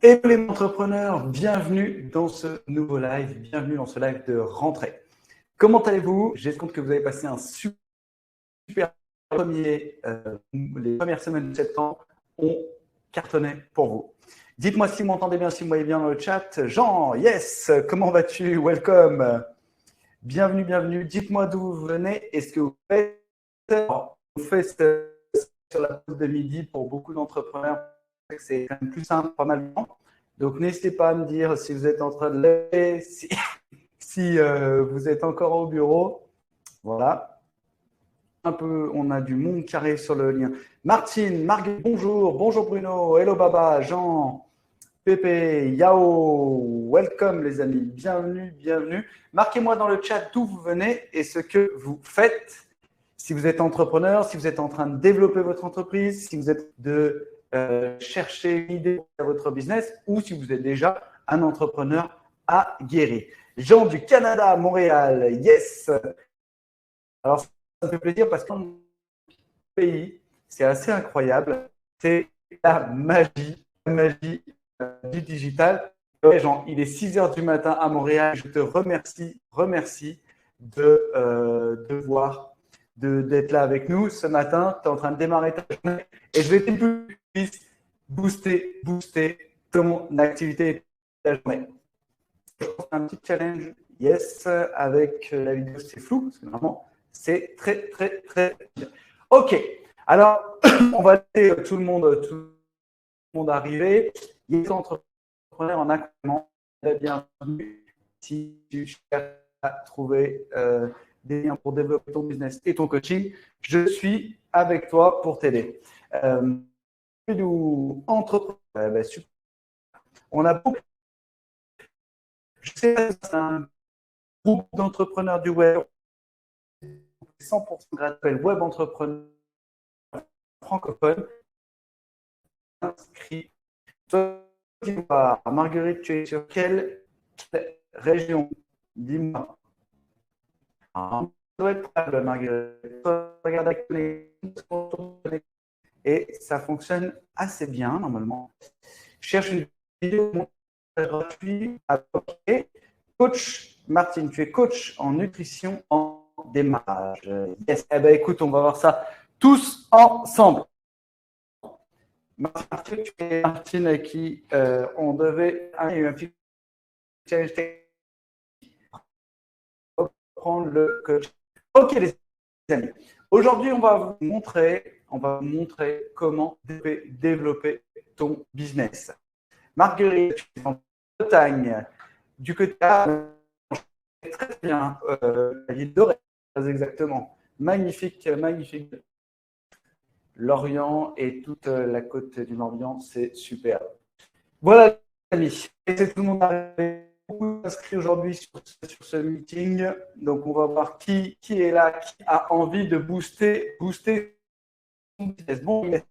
Et les entrepreneurs, bienvenue dans ce nouveau live, bienvenue dans ce live de rentrée. Comment allez-vous? J'espère que vous avez passé un super premier, les premières semaines de septembre ont cartonné pour vous. Dites-moi si vous m'entendez bien, si vous voyez bien dans le chat. Jean, yes, comment vas-tu? Welcome. Bienvenue, bienvenue. Dites-moi d'où vous venez et ce que vous faites. Vous faites sur la pause de midi pour beaucoup d'entrepreneurs. C'est quand même plus simple, pas mal de temps. Donc, n'hésitez pas à me dire si vous êtes en train de lever, si vous êtes encore au bureau. Voilà. Un peu, on a du monde qui arrive sur le lien. Martine, Marguerite, bonjour. Bonjour Bruno. Hello Baba, Jean, Pépé, Yao. Welcome les amis. Bienvenue, bienvenue. Marquez-moi dans le chat d'où vous venez et ce que vous faites. Si vous êtes entrepreneur, si vous êtes en train de développer votre entreprise, si vous êtes de chercher une idée pour votre business ou si vous êtes déjà un entrepreneur aguerri. Jean du Canada, Montréal, yes. Alors, ça me fait plaisir parce que mon pays, c'est assez incroyable. C'est la magie du digital. Ouais, Jean, il est 6 heures du matin à Montréal. Je te remercie d'être là avec nous ce matin. Tu es en train de démarrer ta journée et je vais t'aider booster ton activité et ta journée. Je pense un petit challenge, yes, avec la vidéo, c'est flou, parce que normalement, c'est très bien. Ok, alors, on va laisser tout le monde arriver. Il y a des entrepreneurs en accompagnement, bienvenue. Si tu cherches à trouver des liens pour développer ton business et ton coaching, je suis avec toi pour t'aider. Entrepreneurs, super. On a beaucoup. Je sais pas si c'est un groupe d'entrepreneurs du web, 100% gratuit, web entrepreneur francophone. Inscrit. Marguerite, tu es sur quelle région? Dis-moi. Marguerite. Regarde la connexion. Et ça fonctionne assez bien, normalement. Cherche une vidéo gratuite. Coach Martine, tu es coach en nutrition en démarrage. Yes. Eh bien, écoute, on va voir ça tous ensemble. Martine, à qui on devait un petit challenge technique pour prendre le coach. Ok, les amis. Aujourd'hui, on va vous montrer comment développer ton business. Marguerite, tu es en Bretagne, du côté très bien, la ville d'Auray, très exactement. Magnifique. L'Orient et toute la côte du Morbihan, c'est super. Voilà, les amis. C'est tout le monde arrivé. Beaucoup inscrits aujourd'hui sur ce meeting. Donc, on va voir qui est là, qui a envie de booster son business. Bon, yes.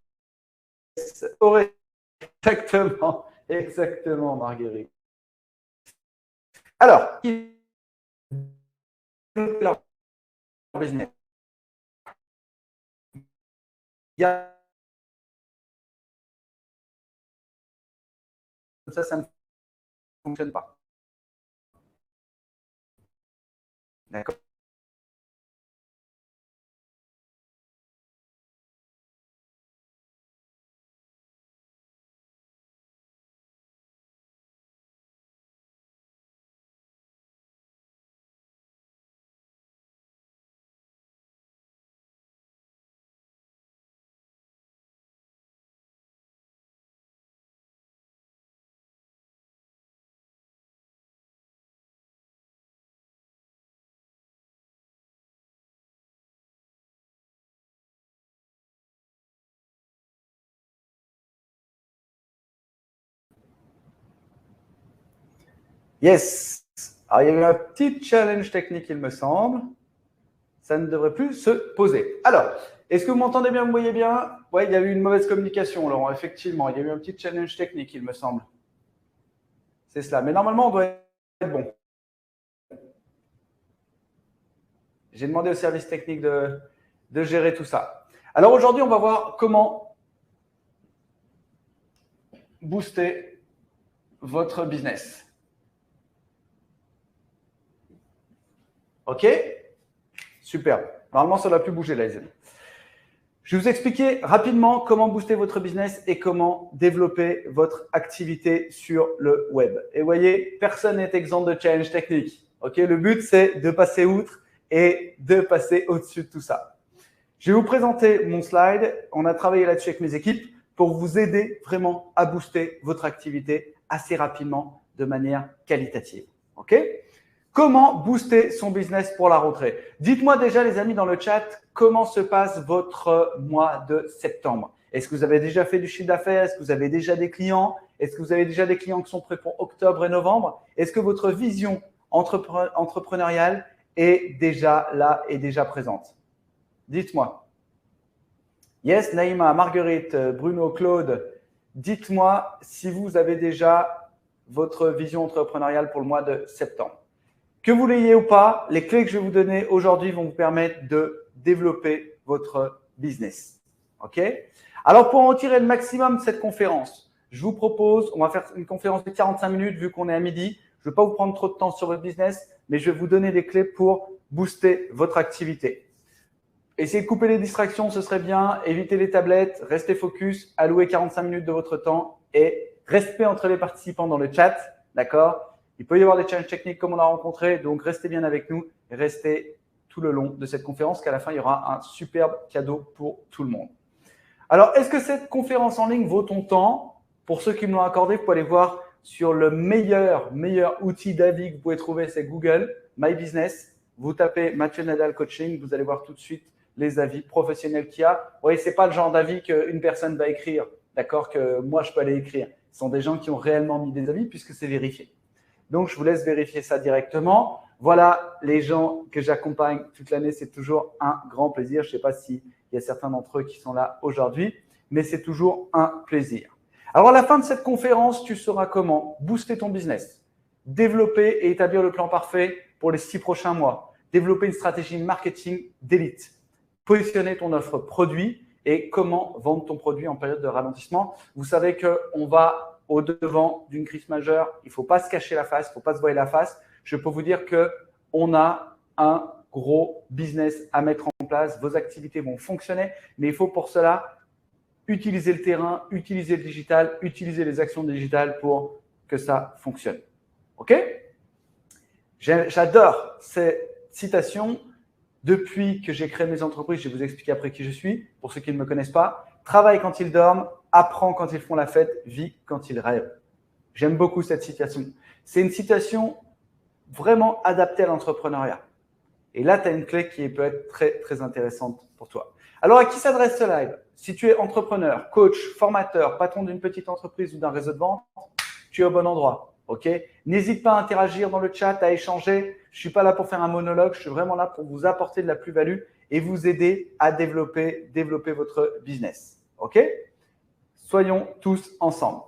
Exactement, Marguerite. Alors, qui développe leur business? Il y a ça ne fonctionne pas. D'accord. Yes. Alors, il y a eu un petit challenge technique, il me semble. Ça ne devrait plus se poser. Alors, est-ce que vous m'entendez bien, vous me voyez bien? Oui, il y a eu une mauvaise communication, Laurent, effectivement. Il y a eu un petit challenge technique, il me semble. C'est cela. Mais normalement, on doit être bon. J'ai demandé au service technique de gérer tout ça. Alors aujourd'hui, on va voir comment booster votre business. OK? Super. Normalement, ça ne doit plus bouger là, les amis. Je vais vous expliquer rapidement comment booster votre business et comment développer votre activité sur le web. Et vous voyez, personne n'est exempt de challenge technique. OK? Le but, c'est de passer outre et de passer au-dessus de tout ça. Je vais vous présenter mon slide. On a travaillé là-dessus avec mes équipes pour vous aider vraiment à booster votre activité assez rapidement de manière qualitative. OK? Comment booster son business pour la rentrée? Dites-moi déjà, les amis, dans le chat, comment se passe votre mois de septembre? Est-ce que vous avez déjà fait du chiffre d'affaires? Est-ce que vous avez déjà des clients? Est-ce que vous avez déjà des clients qui sont prêts pour octobre et novembre? Est-ce que votre vision entrepreneuriale est déjà là et déjà présente? Dites-moi. Yes, Naïma, Marguerite, Bruno, Claude, dites-moi si vous avez déjà votre vision entrepreneuriale pour le mois de septembre. Que vous l'ayez ou pas, les clés que je vais vous donner aujourd'hui vont vous permettre de développer votre business. OK? Alors, pour en tirer le maximum de cette conférence, je vous propose, on va faire une conférence de 45 minutes vu qu'on est à midi. Je ne vais pas vous prendre trop de temps sur votre business, mais je vais vous donner des clés pour booster votre activité. Essayez de couper les distractions, ce serait bien. Évitez les tablettes, restez focus, allouez 45 minutes de votre temps et respect entre les participants dans le chat. D'accord? Il peut y avoir des challenges techniques comme on a rencontré, donc restez bien avec nous et restez tout le long de cette conférence, qu'à la fin, il y aura un superbe cadeau pour tout le monde. Alors, est-ce que cette conférence en ligne vaut ton temps? Pour ceux qui me l'ont accordé, vous pouvez aller voir sur le meilleur outil d'avis que vous pouvez trouver, c'est Google, My Business. Vous tapez Mathieu Nadal Coaching, vous allez voir tout de suite les avis professionnels qu'il y a. Vous voyez, ce n'est pas le genre d'avis qu'une personne va écrire, d'accord, que moi, je peux aller écrire. Ce sont des gens qui ont réellement mis des avis puisque c'est vérifié. Donc, je vous laisse vérifier ça directement. Voilà, les gens que j'accompagne toute l'année, c'est toujours un grand plaisir. Je ne sais pas s'il y a certains d'entre eux qui sont là aujourd'hui, mais c'est toujours un plaisir. Alors, à la fin de cette conférence, tu sauras comment booster ton business, développer et établir le plan parfait pour les 6 prochains mois, développer une stratégie marketing d'élite, positionner ton offre produit et comment vendre ton produit en période de ralentissement. Vous savez qu'on va au-devant d'une crise majeure. Il ne faut pas se cacher la face, il ne faut pas se voiler la face. Je peux vous dire qu'on a un gros business à mettre en place. Vos activités vont fonctionner, mais il faut pour cela utiliser le terrain, utiliser le digital, utiliser les actions digitales pour que ça fonctionne. OK? J'adore cette citation. Depuis que j'ai créé mes entreprises, je vais vous expliquer après qui je suis, pour ceux qui ne me connaissent pas. Travaille quand ils dorment, apprends quand ils font la fête, vis quand ils rêvent. J'aime beaucoup cette citation. C'est une citation vraiment adaptée à l'entrepreneuriat. Et là, tu as une clé qui peut être très, très intéressante pour toi. Alors, à qui s'adresse ce live? Si tu es entrepreneur, coach, formateur, patron d'une petite entreprise ou d'un réseau de vente, tu es au bon endroit. OK? N'hésite pas à interagir dans le chat, à échanger. Je ne suis pas là pour faire un monologue, je suis vraiment là pour vous apporter de la plus-value et vous aider à développer votre business. OK? Soyons tous ensemble.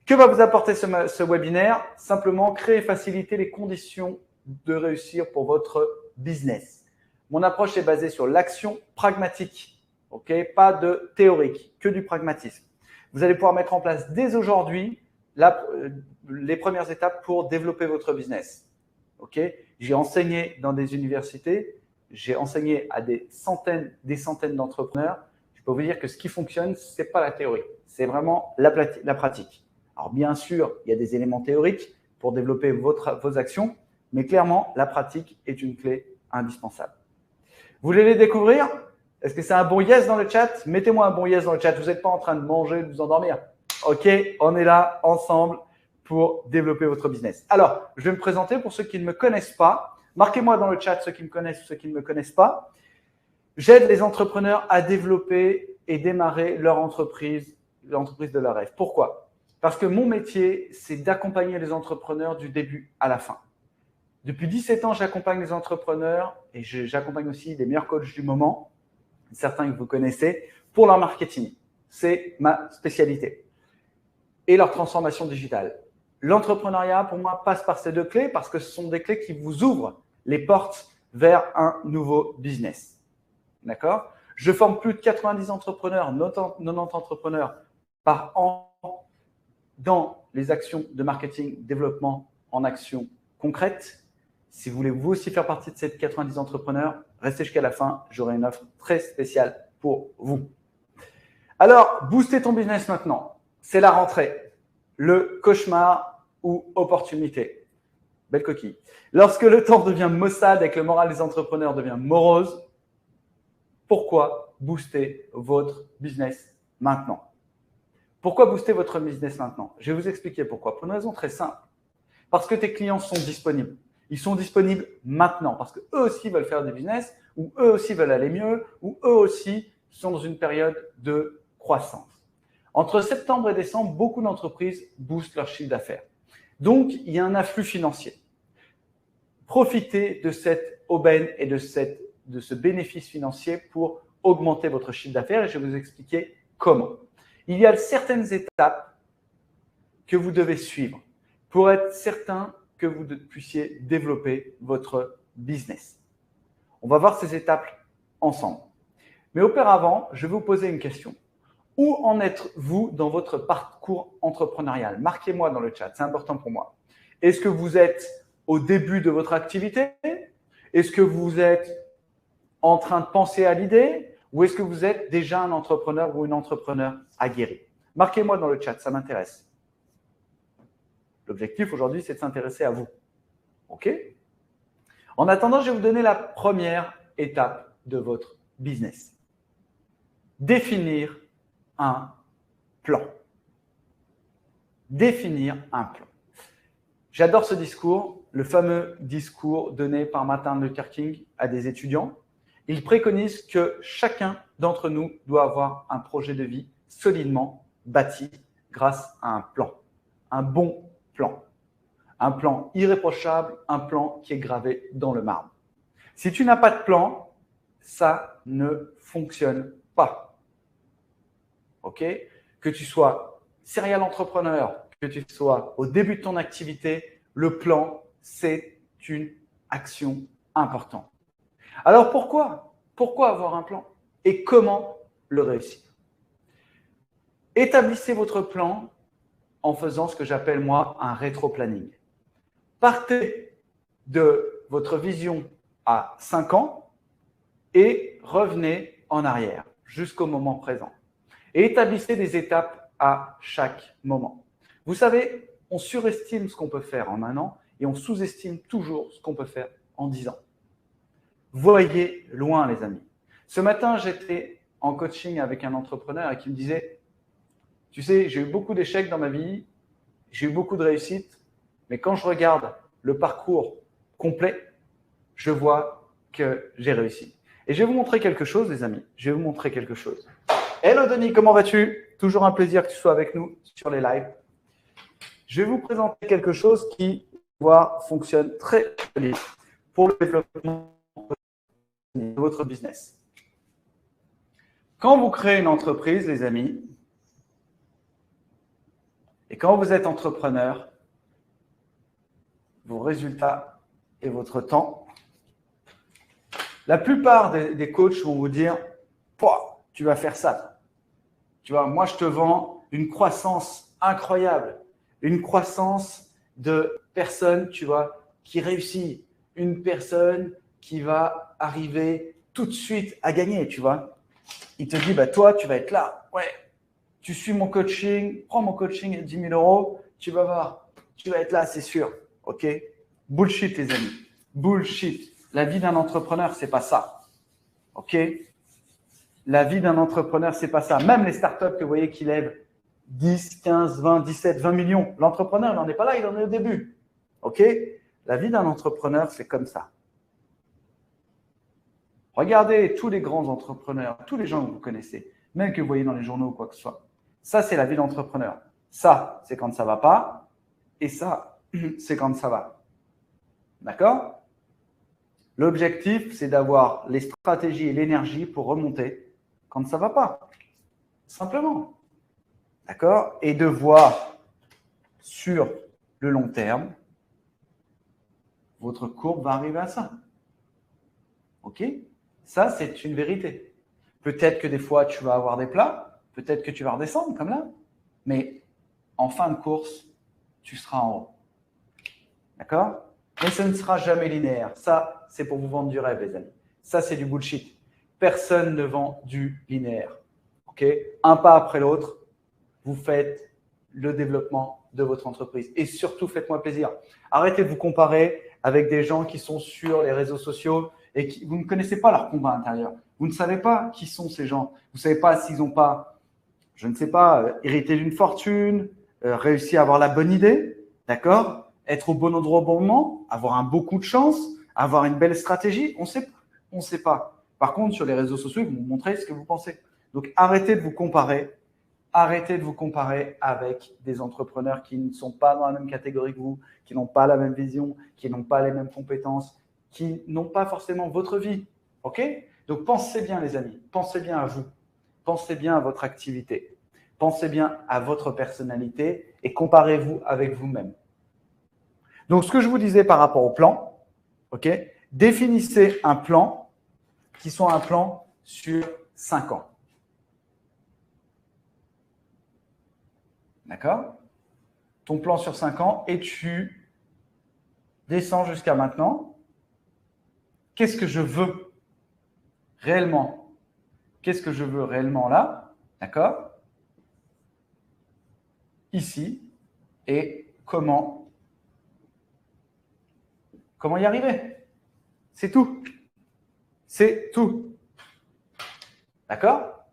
Que va vous apporter ce webinaire? Simplement, créer et faciliter les conditions de réussir pour votre business. Mon approche est basée sur l'action pragmatique. OK? Pas de théorique, que du pragmatisme. Vous allez pouvoir mettre en place dès aujourd'hui les premières étapes pour développer votre business. OK? J'ai enseigné dans des universités, j'ai enseigné à des centaines d'entrepreneurs. Je peux vous dire que ce qui fonctionne, ce n'est pas la théorie, c'est vraiment la pratique. Alors bien sûr, il y a des éléments théoriques pour développer vos actions, mais clairement, la pratique est une clé indispensable. Vous voulez les découvrir? Est-ce que c'est un bon yes dans le chat? Mettez-moi un bon yes dans le chat. Vous n'êtes pas en train de manger, de vous endormir. OK, on est là ensemble pour développer votre business. Alors, je vais me présenter pour ceux qui ne me connaissent pas. Marquez-moi dans le chat ceux qui me connaissent ou ceux qui ne me connaissent pas. J'aide les entrepreneurs à développer et démarrer leur entreprise, l'entreprise de leur rêve. Pourquoi? Parce que mon métier, c'est d'accompagner les entrepreneurs du début à la fin. Depuis 17 ans, j'accompagne les entrepreneurs et j'accompagne aussi les meilleurs coachs du moment, certains que vous connaissez, pour leur marketing. C'est ma spécialité. Et leur transformation digitale. L'entrepreneuriat, pour moi, passe par ces deux clés parce que ce sont des clés qui vous ouvrent les portes vers un nouveau business. D'accord? Je forme plus de 90 entrepreneurs, 90 entrepreneurs par an dans les actions de marketing, développement en actions concrètes. Si vous voulez vous aussi faire partie de ces 90 entrepreneurs, restez jusqu'à la fin. J'aurai une offre très spéciale pour vous. Alors, booster ton business maintenant. C'est la rentrée. Le cauchemar ou opportunité. Belle coquille. Lorsque le temps devient maussade et que le moral des entrepreneurs devient morose, pourquoi booster votre business maintenant? Pourquoi booster votre business maintenant? Je vais vous expliquer pourquoi. Pour une raison très simple. Parce que tes clients sont disponibles. Ils sont disponibles maintenant parce qu'eux aussi veulent faire du business ou eux aussi veulent aller mieux ou eux aussi sont dans une période de croissance. Entre septembre et décembre, beaucoup d'entreprises boostent leur chiffre d'affaires. Donc, il y a un afflux financier. Profitez de cette aubaine et de ce bénéfice financier pour augmenter votre chiffre d'affaires et je vais vous expliquer comment. Il y a certaines étapes que vous devez suivre pour être certain que vous puissiez développer votre business. On va voir ces étapes ensemble. Mais auparavant, je vais vous poser une question. Où en êtes-vous dans votre parcours entrepreneurial? Marquez-moi dans le chat, c'est important pour moi. Est-ce que vous êtes au début de votre activité? Est-ce que vous êtes en train de penser à l'idée? Ou est-ce que vous êtes déjà un entrepreneur ou une entrepreneur aguerri? Marquez-moi dans le chat, ça m'intéresse. L'objectif aujourd'hui, c'est de s'intéresser à vous. OK? En attendant, je vais vous donner la première étape de votre business. Définir un plan. Définir un plan. J'adore ce discours, le fameux discours donné par Martin Luther King à des étudiants. Il préconise que chacun d'entre nous doit avoir un projet de vie solidement bâti grâce à un plan, un bon plan. Un plan irréprochable, un plan qui est gravé dans le marbre. Si tu n'as pas de plan, ça ne fonctionne pas. OK? Que tu sois serial entrepreneur, que tu sois au début de ton activité, le plan, c'est une action importante. Alors pourquoi? Pourquoi avoir un plan? Et comment le réussir? Établissez votre plan en faisant ce que j'appelle moi un rétro-planning. Partez de votre vision à 5 ans et revenez en arrière jusqu'au moment présent. Et établissez des étapes à chaque moment. Vous savez, on surestime ce qu'on peut faire en 1 an et on sous-estime toujours ce qu'on peut faire en 10 ans. Voyez loin, les amis. Ce matin, j'étais en coaching avec un entrepreneur qui me disait « Tu sais, j'ai eu beaucoup d'échecs dans ma vie, j'ai eu beaucoup de réussites, mais quand je regarde le parcours complet, je vois que j'ai réussi. » Et je vais vous montrer quelque chose, les amis. Je vais vous montrer quelque chose. Hello Denis, comment vas-tu? Toujours un plaisir que tu sois avec nous sur les lives. Je vais vous présenter quelque chose qui fonctionne très bien pour le développement de votre business. Quand vous créez une entreprise, les amis, et quand vous êtes entrepreneur, vos résultats et votre temps, la plupart des coachs vont vous dire « Tu vas faire ça. Tu vois, moi, je te vends une croissance incroyable, une croissance de personnes, tu vois, qui réussit, une personne qui va arriver tout de suite à gagner, tu vois. Il te dit, bah, toi, tu vas être là. Ouais, tu suis mon coaching, prends mon coaching à 10 000 €, tu vas voir, tu vas être là, c'est sûr. OK? Bullshit, les amis. Bullshit. La vie d'un entrepreneur, c'est pas ça. OK? La vie d'un entrepreneur, c'est pas ça. Même les startups que vous voyez qui lèvent 10, 15, 20, 17, 20 millions, l'entrepreneur, il n'en est pas là, il en est au début. OK? La vie d'un entrepreneur, c'est comme ça. Regardez tous les grands entrepreneurs, tous les gens que vous connaissez, même que vous voyez dans les journaux ou quoi que ce soit. Ça, c'est la vie d'entrepreneur. Ça, c'est quand ça ne va pas. Et ça, c'est quand ça va. D'accord? L'objectif, c'est d'avoir les stratégies et l'énergie pour remonter quand ça ne va pas. Simplement. D'accord? Et de voir sur le long terme, votre courbe va arriver à ça. OK? Ça, c'est une vérité. Peut-être que des fois, tu vas avoir des plats, peut-être que tu vas redescendre comme là, mais en fin de course, tu seras en haut. D'accord? Mais ce ne sera jamais linéaire. Ça, c'est pour vous vendre du rêve, les amis. Ça, c'est du bullshit. Personne ne vend du linéaire. Ok? Un pas après l'autre, vous faites le développement de votre entreprise. Et surtout, faites-moi plaisir. Arrêtez de vous comparer avec des gens qui sont sur les réseaux sociaux et qui, vous ne connaissez pas leur combat intérieur. Vous ne savez pas qui sont ces gens. Vous ne savez pas s'ils n'ont pas, je ne sais pas, hérité d'une fortune, réussi à avoir la bonne idée, d'accord? Être au bon endroit au bon moment, avoir un beau coup de chance, avoir une belle stratégie. On ne sait pas. Par contre, sur les réseaux sociaux, ils vont vous montrer ce que vous pensez. Donc, arrêtez de vous comparer. Arrêtez de vous comparer avec des entrepreneurs qui ne sont pas dans la même catégorie que vous, qui n'ont pas la même vision, qui n'ont pas les mêmes compétences, qui n'ont pas forcément votre vie. OK? Donc, pensez bien, les amis. Pensez bien à vous. Pensez bien à votre activité. Pensez bien à votre personnalité et comparez-vous avec vous-même. Donc, ce que je vous disais par rapport au plan, OK? Définissez un plan qui soit un plan sur 5 ans. D'accord? Ton plan sur 5 ans et tu descends jusqu'à maintenant. Qu'est-ce que je veux réellement? Qu'est-ce que je veux réellement là? D'accord? Ici. Et comment y arriver? C'est tout. C'est tout. D'accord?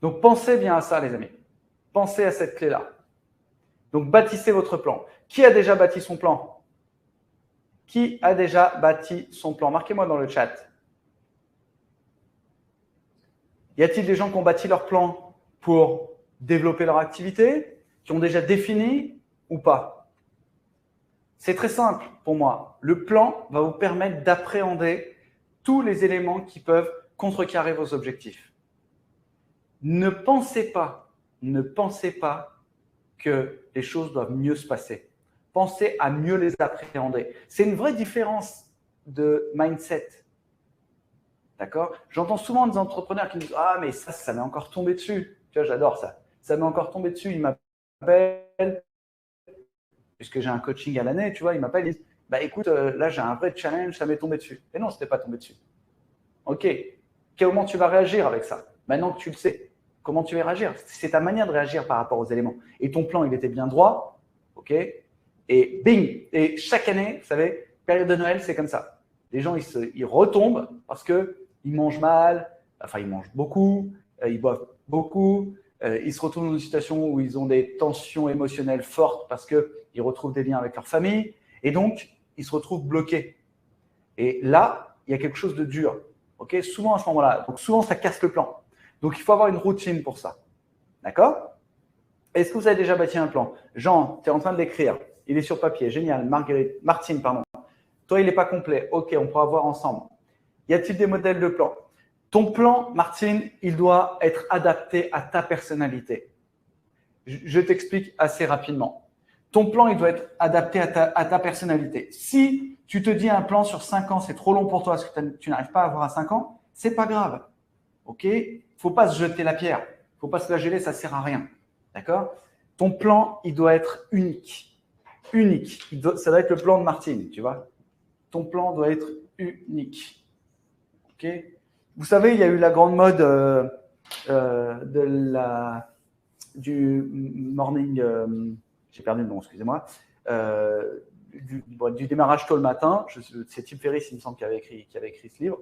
Donc, pensez bien à ça, les amis. Pensez à cette clé-là. Donc, bâtissez votre plan. Qui a déjà bâti son plan? Qui a déjà bâti son plan? Marquez-moi dans le chat. Y a-t-il des gens qui ont bâti leur plan pour développer leur activité, qui ont déjà défini ou pas? C'est très simple pour moi. Le plan va vous permettre d'appréhender tous les éléments qui peuvent contrecarrer vos objectifs. Ne pensez pas que les choses doivent mieux se passer. Pensez à mieux les appréhender. C'est une vraie différence de mindset. D'accord? J'entends souvent des entrepreneurs qui me disent « Ah, mais ça m'est encore tombé dessus. » Tu vois, j'adore ça. Ça m'est encore tombé dessus. Il m'appelle, puisque j'ai un coaching à l'année, tu vois, il m'appelle, il dit « Bah écoute, là j'ai un vrai challenge, ça m'est tombé dessus. » Et non, ce n'était pas tombé dessus. Ok. Comment tu vas réagir avec ça? Maintenant que tu le sais, comment tu vas réagir? C'est ta manière de réagir par rapport aux éléments. Et ton plan, il était bien droit. Ok. Et bing. Et chaque année, vous savez, période de Noël, c'est comme ça. Les gens, ils retombent parce qu'ils mangent mal, enfin, ils mangent beaucoup, ils boivent beaucoup, ils se retrouvent dans une situation où ils ont des tensions émotionnelles fortes parce qu'ils retrouvent des liens avec leur famille et donc, ils se retrouvent bloqués. Et là, il y a quelque chose de dur. Okay, souvent à ce moment-là. Donc, souvent, ça casse le plan. Donc, il faut avoir une routine pour ça. D'accord? Est-ce que vous avez déjà bâti un plan? Jean, tu es en train de l'écrire. Il est sur papier. Génial. Martine, pardon. Toi, il n'est pas complet. OK, on pourra voir ensemble. Y a-t-il des modèles de plan? Ton plan, Martine, il doit être adapté à ta personnalité. Je t'explique assez rapidement. Ton plan, il doit être adapté à ta personnalité. Si tu te dis un plan sur 5 ans, c'est trop long pour toi parce que tu n'arrives pas à avoir à 5 ans, c'est pas grave. OK? Faut pas se jeter la pierre. Faut pas se la geler, ça sert à rien. D'accord? Ton plan, il doit être unique. Unique. Ça doit être le plan de Martine, tu vois? Ton plan doit être unique. OK? Vous savez, il y a eu la grande mode du morning, j'ai perdu le nom, excusez-moi, du démarrage tôt le matin. C'est Tim Ferriss, il me semble, qui avait écrit ce livre,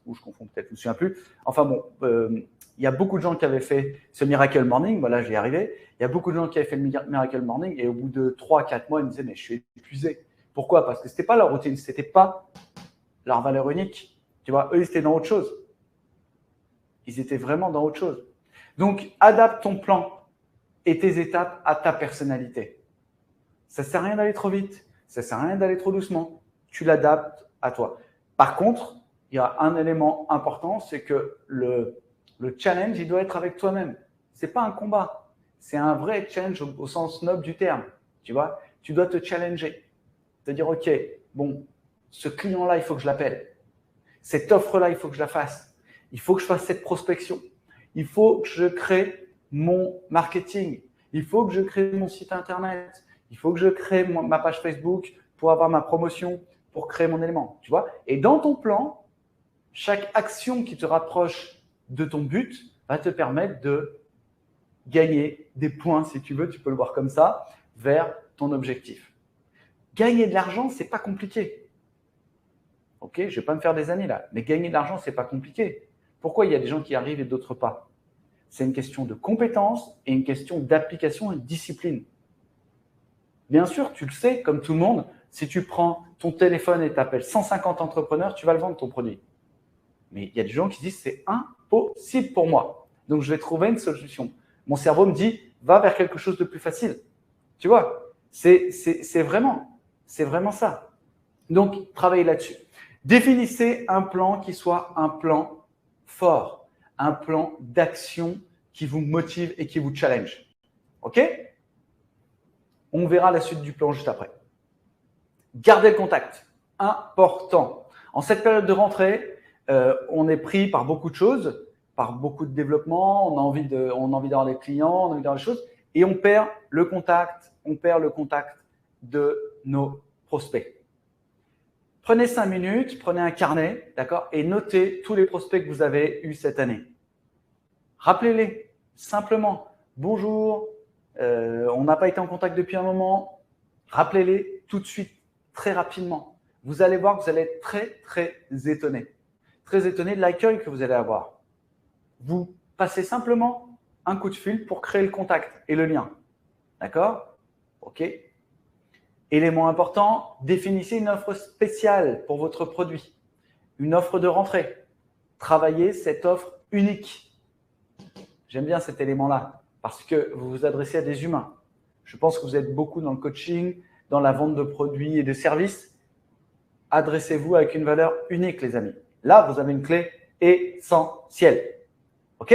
ou je confonds peut-être, je ne me souviens plus. Enfin bon, il y a beaucoup de gens qui avaient fait ce Miracle Morning, voilà, j'y arrivais. Il y a beaucoup de gens qui avaient fait le Miracle Morning, et au bout de 3-4 mois, ils me disaient, mais je suis épuisé. Pourquoi? Parce que ce n'était pas leur routine, ce n'était pas leur valeur unique. Tu vois, eux, ils étaient dans autre chose. Ils étaient vraiment dans autre chose. Donc, adapte ton plan et tes étapes à ta personnalité. Ça ne sert à rien d'aller trop vite. Ça ne sert à rien d'aller trop doucement. Tu l'adaptes à toi. Par contre, il y a un élément important, c'est que le challenge, il doit être avec toi-même. Ce n'est pas un combat. C'est un vrai challenge au sens noble du terme. Tu vois, tu dois te challenger. Te dire, OK, bon, ce client-là, il faut que je l'appelle. Cette offre-là, il faut que je la fasse. Il faut que je fasse cette prospection. Il faut que je crée mon marketing. Il faut que je crée mon site internet. Il faut que je crée ma page Facebook pour avoir ma promotion, pour créer mon élément. Tu vois? Et dans ton plan, chaque action qui te rapproche de ton but va te permettre de gagner des points, si tu veux, tu peux le voir comme ça, vers ton objectif. Gagner de l'argent, ce n'est pas compliqué. Ok, je ne vais pas me faire des années là, mais gagner de l'argent, ce n'est pas compliqué. Pourquoi il y a des gens qui arrivent et d'autres pas? C'est une question de compétence et une question d'application et de discipline. Bien sûr, tu le sais, comme tout le monde, si tu prends ton téléphone et t'appelles 150 entrepreneurs, tu vas le vendre ton produit. Mais il y a des gens qui disent c'est impossible pour moi. Donc, je vais trouver une solution. Mon cerveau me dit va vers quelque chose de plus facile. Tu vois, c'est vraiment ça. Donc, travaillez là-dessus. Définissez un plan qui soit un plan fort, un plan d'action qui vous motive et qui vous challenge. OK? On verra la suite du plan juste après. Gardez le contact. Important. En cette période de rentrée, on est pris par beaucoup de choses, par beaucoup de développement, on a envie d'avoir des clients, on a envie d'avoir des choses, et on perd le contact de nos prospects. Prenez 5 minutes, prenez un carnet, d'accord, et notez tous les prospects que vous avez eus cette année. Rappelez-les simplement. Bonjour, on n'a pas été en contact depuis un moment. Rappelez-les tout de suite, très rapidement. Vous allez voir que vous allez être très, très étonné. Très étonné de l'accueil que vous allez avoir. Vous passez simplement un coup de fil pour créer le contact et le lien. D'accord? OK. Élément important, définissez une offre spéciale pour votre produit. Une offre de rentrée. Travaillez cette offre unique. J'aime bien cet élément-là parce que vous vous adressez à des humains. Je pense que vous êtes beaucoup dans le coaching, dans la vente de produits et de services. Adressez-vous avec une valeur unique, les amis. Là, vous avez une clé essentielle. OK?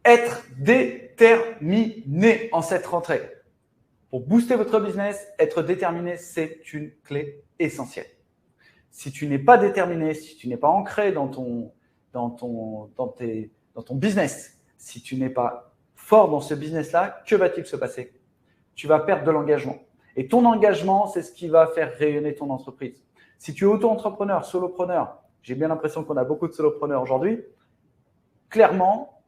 Être déterminé en cette rentrée. Pour booster votre business, être déterminé, c'est une clé essentielle. Si tu n'es pas déterminé, si tu n'es pas ancré dans ton business, si tu n'es pas fort dans ce business-là, que va-t-il se passer? Tu vas perdre de l'engagement. Et ton engagement, c'est ce qui va faire rayonner ton entreprise. Si tu es auto-entrepreneur, solopreneur, j'ai bien l'impression qu'on a beaucoup de solopreneurs aujourd'hui, clairement,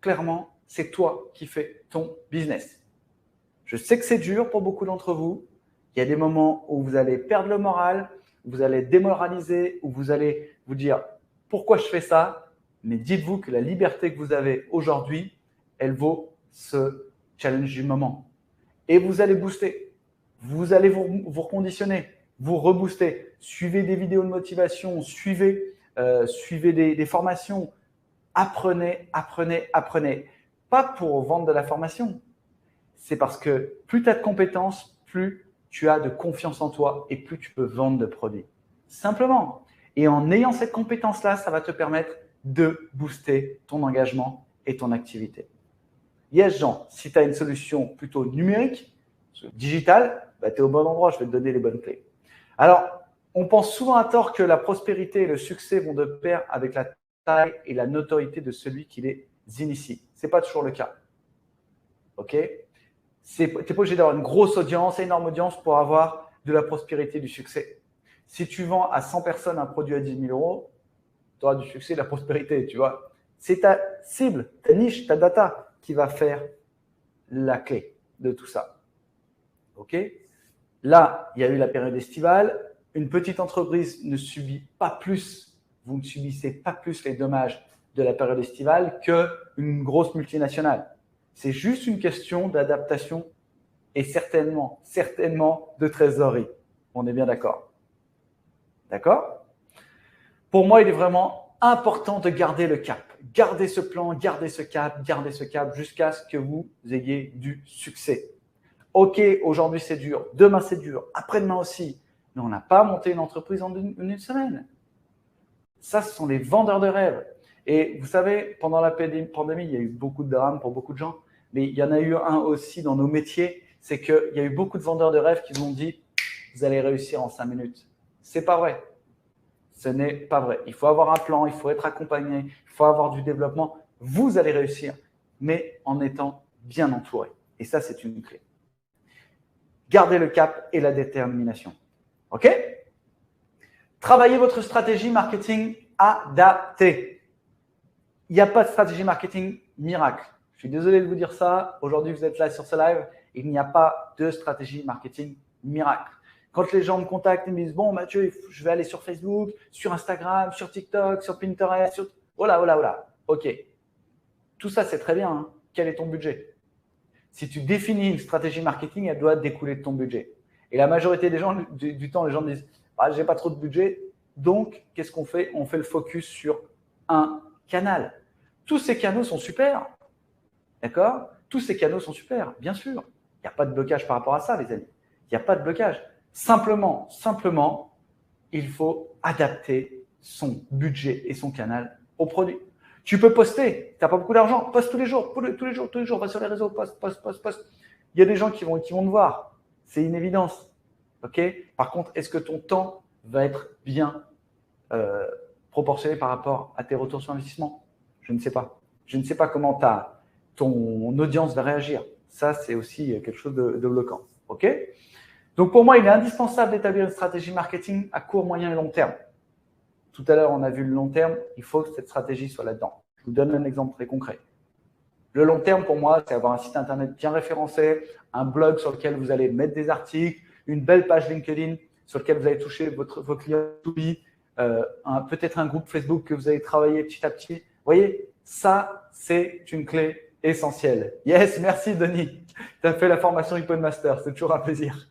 c'est toi qui fais ton business. Je sais que c'est dur pour beaucoup d'entre vous. Il y a des moments où vous allez perdre le moral, où vous allez démoraliser, où vous allez vous dire « Pourquoi je fais ça ?» Mais dites-vous que la liberté que vous avez aujourd'hui, elle vaut ce challenge du moment. Et vous allez booster. Vous allez vous reconditionner, vous rebooster. Suivez des vidéos de motivation, suivez des formations. Apprenez. Pas pour vendre de la formation. C'est parce que plus tu as de compétences, plus tu as de confiance en toi et plus tu peux vendre de produits. Simplement. Et en ayant cette compétence-là, ça va te permettre de booster ton engagement et ton activité. Yes, Jean, si tu as une solution plutôt numérique, digitale, tu es au bon endroit, je vais te donner les bonnes clés. Alors, on pense souvent à tort que la prospérité et le succès vont de pair avec la taille et la notoriété de celui qui les initie. Ce n'est pas toujours le cas. OK? Tu n'es pas obligé d'avoir une grosse audience, une énorme audience pour avoir de la prospérité et du succès. Si tu vends à 100 personnes un produit à 10 000 euros, tu auras du succès et de la prospérité, tu vois. C'est ta cible, ta niche, ta data qui va faire la clé de tout ça. OK? Là, il y a eu la période estivale. Une petite entreprise ne subit pas plus, vous ne subissez pas plus les dommages de la période estivale qu'une grosse multinationale. C'est juste une question d'adaptation et certainement de trésorerie. On est bien d'accord. D'accord? Pour moi, il est vraiment important de garder le cap. Gardez ce plan, gardez ce cap jusqu'à ce que vous ayez du succès. OK, aujourd'hui c'est dur, demain c'est dur, après-demain aussi. Mais on n'a pas monté une entreprise en une semaine. Ça, ce sont les vendeurs de rêves. Et vous savez, pendant la pandémie, il y a eu beaucoup de drames pour beaucoup de gens. Mais il y en a eu un aussi dans nos métiers, c'est qu'il y a eu beaucoup de vendeurs de rêves qui nous ont dit « Vous allez réussir en 5 minutes ». C'est pas vrai. Ce n'est pas vrai. Il faut avoir un plan, il faut être accompagné, il faut avoir du développement. Vous allez réussir, mais en étant bien entouré. Et ça, c'est une clé. Gardez le cap et la détermination. OK? Travaillez votre stratégie marketing adaptée. Il n'y a pas de stratégie marketing miracle. Je suis désolé de vous dire ça. Aujourd'hui, vous êtes là sur ce live. Il n'y a pas de stratégie marketing miracle. Quand les gens me contactent, ils me disent « Bon, Mathieu, je vais aller sur Facebook, sur Instagram, sur TikTok, sur Pinterest, sur… » Oh là. OK. Tout ça, c'est très bien. Hein. Quel est ton budget? Si tu définis une stratégie marketing, elle doit découler de ton budget. Et la majorité des gens, du temps, les gens me disent « J'ai pas trop de budget. » Donc, qu'est-ce qu'on fait? On fait le focus sur un canal. Tous ces canaux sont super. D'accord? Tous ces canaux sont super, bien sûr. Il n'y a pas de blocage par rapport à ça, les amis. Il n'y a pas de blocage. Simplement, il faut adapter son budget et son canal au produit. Tu peux poster, tu n'as pas beaucoup d'argent, poste tous les jours, va sur les réseaux, poste. Il y a des gens qui vont te voir. C'est une évidence. Okay? Par contre, est-ce que ton temps va être bien proportionné par rapport à tes retours sur investissement? Je ne sais pas. Je ne sais pas comment ton audience va réagir. Ça, c'est aussi quelque chose de bloquant. OK? Donc, pour moi, il est indispensable d'établir une stratégie marketing à court, moyen et long terme. Tout à l'heure, on a vu le long terme. Il faut que cette stratégie soit là-dedans. Je vous donne un exemple très concret. Le long terme, pour moi, c'est avoir un site Internet bien référencé, un blog sur lequel vous allez mettre des articles, une belle page LinkedIn sur lequel vous allez toucher vos clients peut-être un groupe Facebook que vous allez travailler petit à petit. Vous voyez, ça, c'est une clé essentielle. Yes, merci Denis. Tu as fait la formation Hippon Master. C'est toujours un plaisir.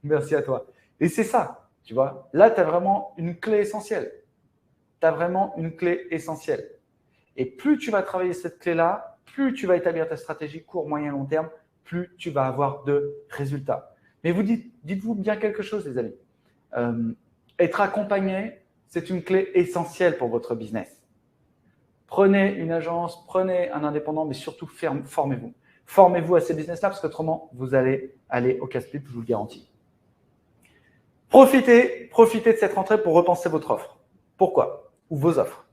Merci à toi. Et c'est ça, tu vois. Là, tu as vraiment une clé essentielle. Et plus tu vas travailler cette clé-là, plus tu vas établir ta stratégie court, moyen, long terme, plus tu vas avoir de résultats. Mais dites-vous bien quelque chose, les amis. Être accompagné, c'est une clé essentielle pour votre business. Prenez une agence, prenez un indépendant, mais surtout formez-vous. Formez-vous à ces business-là parce qu'autrement, vous allez aller au casse-pipe, je vous le garantis. Profitez de cette rentrée pour repenser votre offre. Pourquoi? Ou vos offres.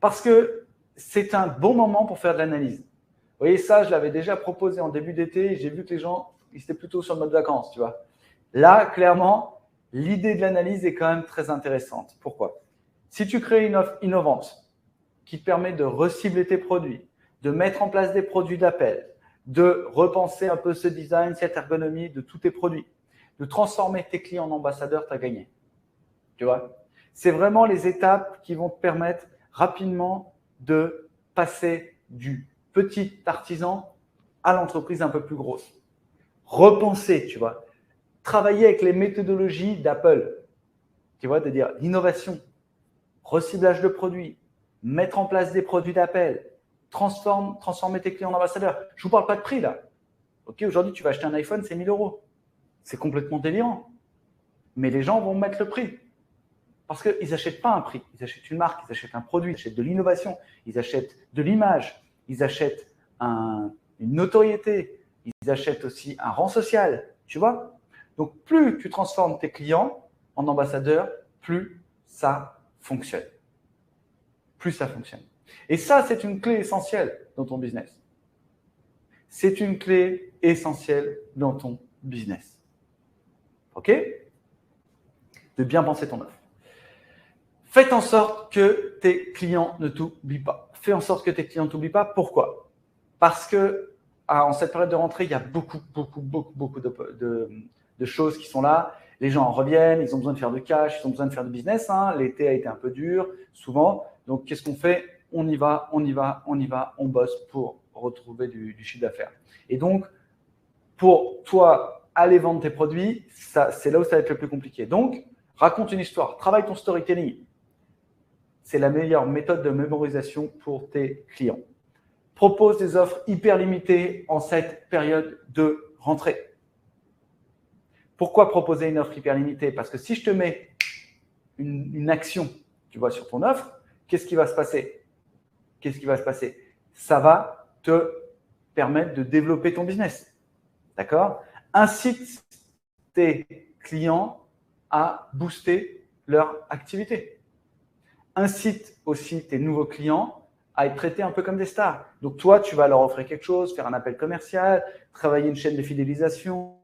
Parce que c'est un bon moment pour faire de l'analyse. Vous voyez, ça, je l'avais déjà proposé en début d'été et j'ai vu que les gens, ils étaient plutôt sur le mode vacances, tu vois. Là, clairement, l'idée de l'analyse est quand même très intéressante. Pourquoi? Si tu crées une offre innovante qui te permet de recibler tes produits, de mettre en place des produits d'appel, de repenser un peu ce design, cette ergonomie de tous tes produits, de transformer tes clients en ambassadeurs, tu as gagné. Tu vois? C'est vraiment les étapes qui vont te permettre rapidement de passer du petit artisan à l'entreprise un peu plus grosse. Repenser, tu vois. Travailler avec les méthodologies d'Apple. Tu vois, de dire l'innovation, reciblage de produits, mettre en place des produits d'appel, transformer tes clients en ambassadeurs. Je ne vous parle pas de prix là. Ok, aujourd'hui, tu vas acheter un iPhone, c'est 1 000 €. C'est complètement délirant. Mais les gens vont mettre le prix. Parce qu'ils n'achètent pas un prix. Ils achètent une marque, ils achètent un produit, ils achètent de l'innovation, ils achètent de l'image, ils achètent une notoriété, ils achètent aussi un rang social. Tu vois? Donc, plus tu transformes tes clients en ambassadeurs, plus ça fonctionne. Plus ça fonctionne. Et ça, c'est une clé essentielle dans ton business. C'est une clé essentielle dans ton business. OK? De bien penser ton offre. Faites en sorte que tes clients ne t'oublient pas. Fais en sorte que tes clients ne t'oublient pas. Pourquoi? Parce que en cette période de rentrée, il y a beaucoup de choses qui sont là. Les gens en reviennent, ils ont besoin de faire du cash, ils ont besoin de faire du business. Hein. L'été a été un peu dur, souvent. Donc, qu'est-ce qu'on fait? On y va, on bosse pour retrouver du chiffre d'affaires. Et donc, pour toi, aller vendre tes produits, c'est là où ça va être le plus compliqué. Donc, raconte une histoire, travaille ton storytelling. C'est la meilleure méthode de mémorisation pour tes clients. Propose des offres hyper limitées en cette période de rentrée. Pourquoi proposer une offre hyper limitée? Parce que si je te mets une action, tu vois, sur ton offre, qu'est-ce qui va se passer? Ça va te permettre de développer ton business. D'accord? Incite tes clients à booster leur activité. Incite aussi tes nouveaux clients à être traités un peu comme des stars. Donc, toi, tu vas leur offrir quelque chose, faire un appel commercial, travailler une chaîne de fidélisation,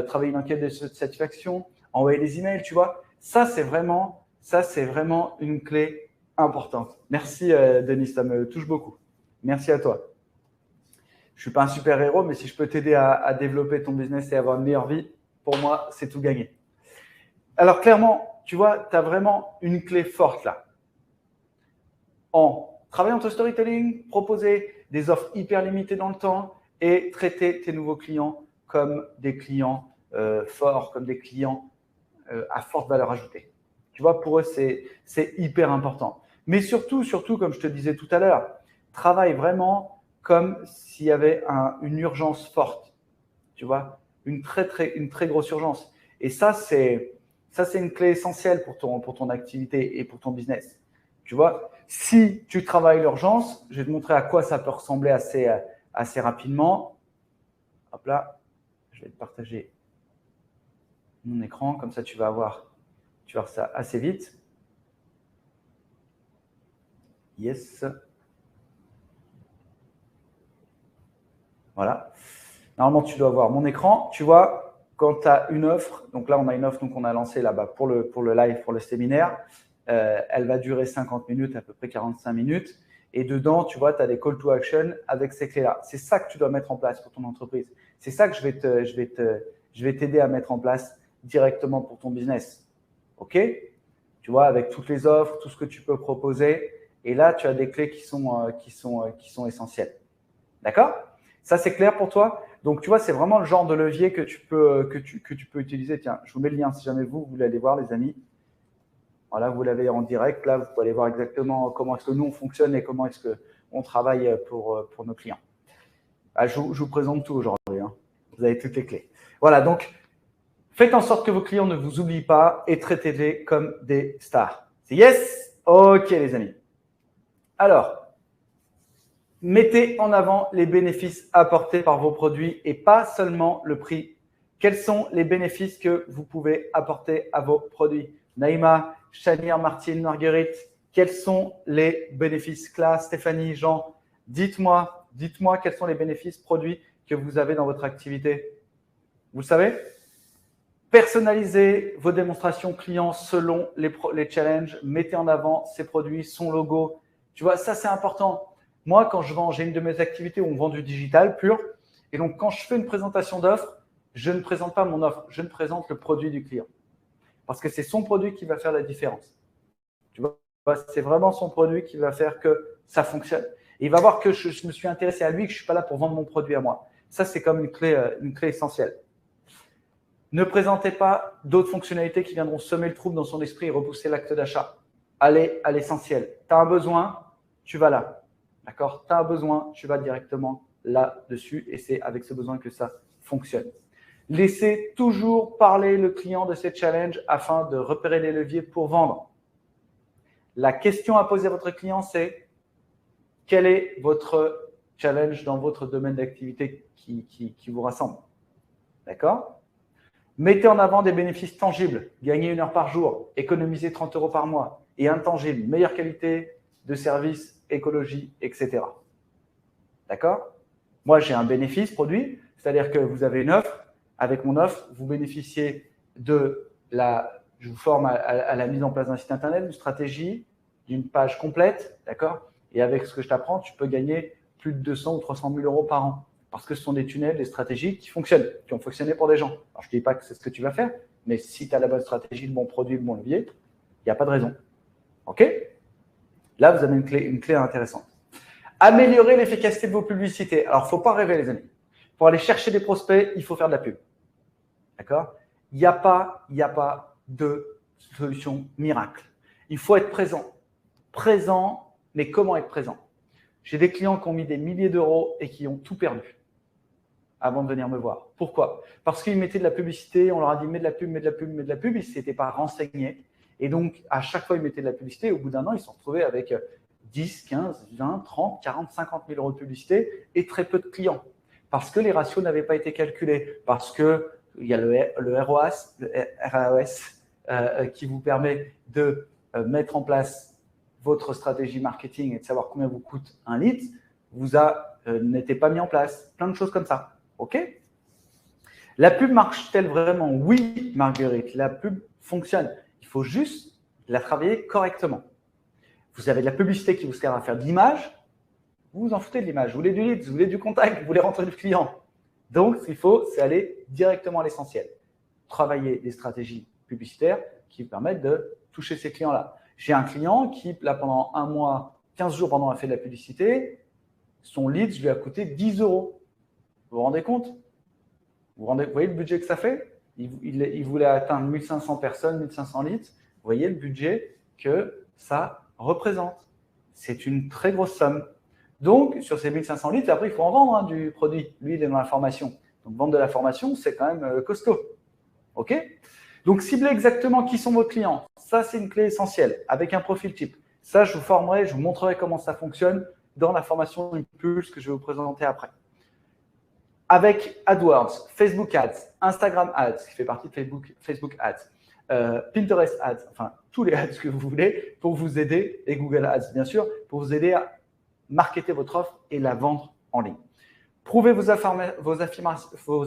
travailler une enquête de satisfaction, envoyer des emails, tu vois. Ça, c'est vraiment une clé importante. Merci, Denis, ça me touche beaucoup. Merci à toi. Je ne suis pas un super-héros, mais si je peux t'aider à développer ton business et avoir une meilleure vie, pour moi, c'est tout gagné. Alors, clairement, tu vois, tu as vraiment une clé forte là. En travaillant ton storytelling, proposer des offres hyper limitées dans le temps et traiter tes nouveaux clients comme des clients forts, comme des clients à forte valeur ajoutée. Tu vois, pour eux, c'est hyper important. Mais surtout, comme je te disais tout à l'heure, travaille vraiment comme s'il y avait une urgence forte. Tu vois, une très grosse urgence. Et ça, c'est une clé essentielle pour ton activité et pour ton business. Tu vois, si tu travailles l'urgence, je vais te montrer à quoi ça peut ressembler assez rapidement. Hop là, je vais te partager mon écran, comme ça tu vas voir ça assez vite. Yes. Voilà. Normalement, tu dois voir mon écran. Tu vois, quand tu as une offre, donc là, on a une offre qu'on a lancée là-bas pour le live, pour le séminaire. Elle va durer 50 minutes, à peu près 45 minutes. Et dedans, tu vois, tu as des call to action avec ces clés-là. C'est ça que tu dois mettre en place pour ton entreprise. C'est ça que je vais t'aider à mettre en place directement pour ton business. OK? Tu vois, avec toutes les offres, tout ce que tu peux proposer. Et là, tu as des clés qui sont essentielles. D'accord? Ça, c'est clair pour toi? Donc, tu vois, c'est vraiment le genre de levier que tu peux utiliser. Tiens, je vous mets le lien si jamais vous voulez aller voir, les amis. Voilà, vous l'avez en direct. Là, vous pouvez aller voir exactement comment est-ce que nous, on fonctionne et comment est-ce qu'on travaille pour nos clients. Ah, je vous présente tout aujourd'hui. Hein. Vous avez toutes les clés. Voilà, donc, faites en sorte que vos clients ne vous oublient pas et traitez-les comme des stars. C'est yes? OK, les amis. Alors, mettez en avant les bénéfices apportés par vos produits et pas seulement le prix. Quels sont les bénéfices que vous pouvez apporter à vos produits? Naïma, Chanir, Martine, Marguerite, quels sont les bénéfices? Claire, Stéphanie, Jean, dites-moi quels sont les bénéfices produits que vous avez dans votre activité. Vous le savez? Personnalisez vos démonstrations clients selon les challenges. Mettez en avant ces produits, son logo. Tu vois, ça, c'est important. Moi, quand j'ai une de mes activités où on vend du digital pur. Et donc, quand je fais une présentation d'offre, je ne présente pas mon offre, je ne présente le produit du client. Parce que c'est son produit qui va faire la différence. Tu vois, c'est vraiment son produit qui va faire que ça fonctionne. Et il va voir que je me suis intéressé à lui, que je ne suis pas là pour vendre mon produit à moi. Ça, c'est comme une clé essentielle. Ne présentez pas d'autres fonctionnalités qui viendront semer le trouble dans son esprit et repousser l'acte d'achat. Allez à l'essentiel. Tu as un besoin, tu vas là. D'accord? Tu as un besoin, tu vas directement là-dessus et c'est avec ce besoin que ça fonctionne. Laissez toujours parler le client de ces challenges afin de repérer les leviers pour vendre. La question à poser à votre client, c'est quel est votre challenge dans votre domaine d'activité qui vous rassemble? D'accord? Mettez en avant des bénéfices tangibles, gagner 1 heure par jour, économiser 30 € par mois et intangibles, meilleure qualité de service, écologie, etc. D'accord? Moi, j'ai un bénéfice produit, c'est-à-dire que vous avez une offre. Avec mon offre, vous bénéficiez je vous forme à la mise en place d'un site internet, d'une stratégie, d'une page complète, d'accord? Et avec ce que je t'apprends, tu peux gagner plus de 200 ou 300 000 € par an. Parce que ce sont des tunnels, des stratégies qui fonctionnent, qui ont fonctionné pour des gens. Alors, je ne dis pas que c'est ce que tu vas faire, mais si tu as la bonne stratégie, le bon produit, le bon levier, il n'y a pas de raison. OK? Là, vous avez une clé intéressante. Améliorer l'efficacité de vos publicités. Alors, il ne faut pas rêver, les amis. Pour aller chercher des prospects, il faut faire de la pub. D'accord? Il n'y a pas de solution miracle. Il faut être présent. Présent, mais comment être présent? J'ai des clients qui ont mis des milliers d'euros et qui ont tout perdu avant de venir me voir. Pourquoi? Parce qu'ils mettaient de la publicité, on leur a dit mets de la pub, mets de la pub, mets de la pub, ils ne s'étaient pas renseignés. Et donc, à chaque fois, ils mettaient de la publicité. Au bout d'un an, ils se sont retrouvés avec 10, 15, 20, 30, 40, 50 000 € de publicité et très peu de clients. Parce que les ratios n'avaient pas été calculés. Parce qu'il y a le ROAS qui vous permet de mettre en place votre stratégie marketing et de savoir combien vous coûte un lead, n'était pas mis en place. Plein de choses comme ça. OK? La pub marche-t-elle vraiment? Oui, Marguerite, la pub fonctionne. Il faut juste la travailler correctement. Vous avez de la publicité qui vous sert à faire de l'image, vous vous en foutez de l'image. Vous voulez du lead, vous voulez du contact, vous voulez rentrer du client. Donc, ce qu'il faut, c'est aller directement à l'essentiel. Travailler des stratégies publicitaires qui vous permettent de toucher ces clients-là. J'ai un client qui, là, pendant un mois, 15 jours pendant qu'il a fait de la publicité, son lead, je lui a coûté 10 euros. Vous vous rendez compte? Vous voyez le budget que ça fait? Il voulait atteindre 1500 personnes, 1500 leads. Vous voyez le budget que ça représente. C'est une très grosse somme. Donc, sur ces 1500 leads, après, il faut en vendre du produit. Lui, il est dans la formation. Donc, vendre de la formation, c'est quand même costaud. OK? Donc, ciblez exactement qui sont vos clients. Ça, c'est une clé essentielle avec un profil type. Ça, je vous formerai, je vous montrerai comment ça fonctionne dans la formation Impulse que je vais vous présenter après. Avec AdWords, Facebook Ads, Instagram Ads, qui fait partie de Facebook Ads, Pinterest Ads, enfin tous les ads que vous voulez pour vous aider, et Google Ads bien sûr, pour vous aider à marketer votre offre et la vendre en ligne. Prouvez vos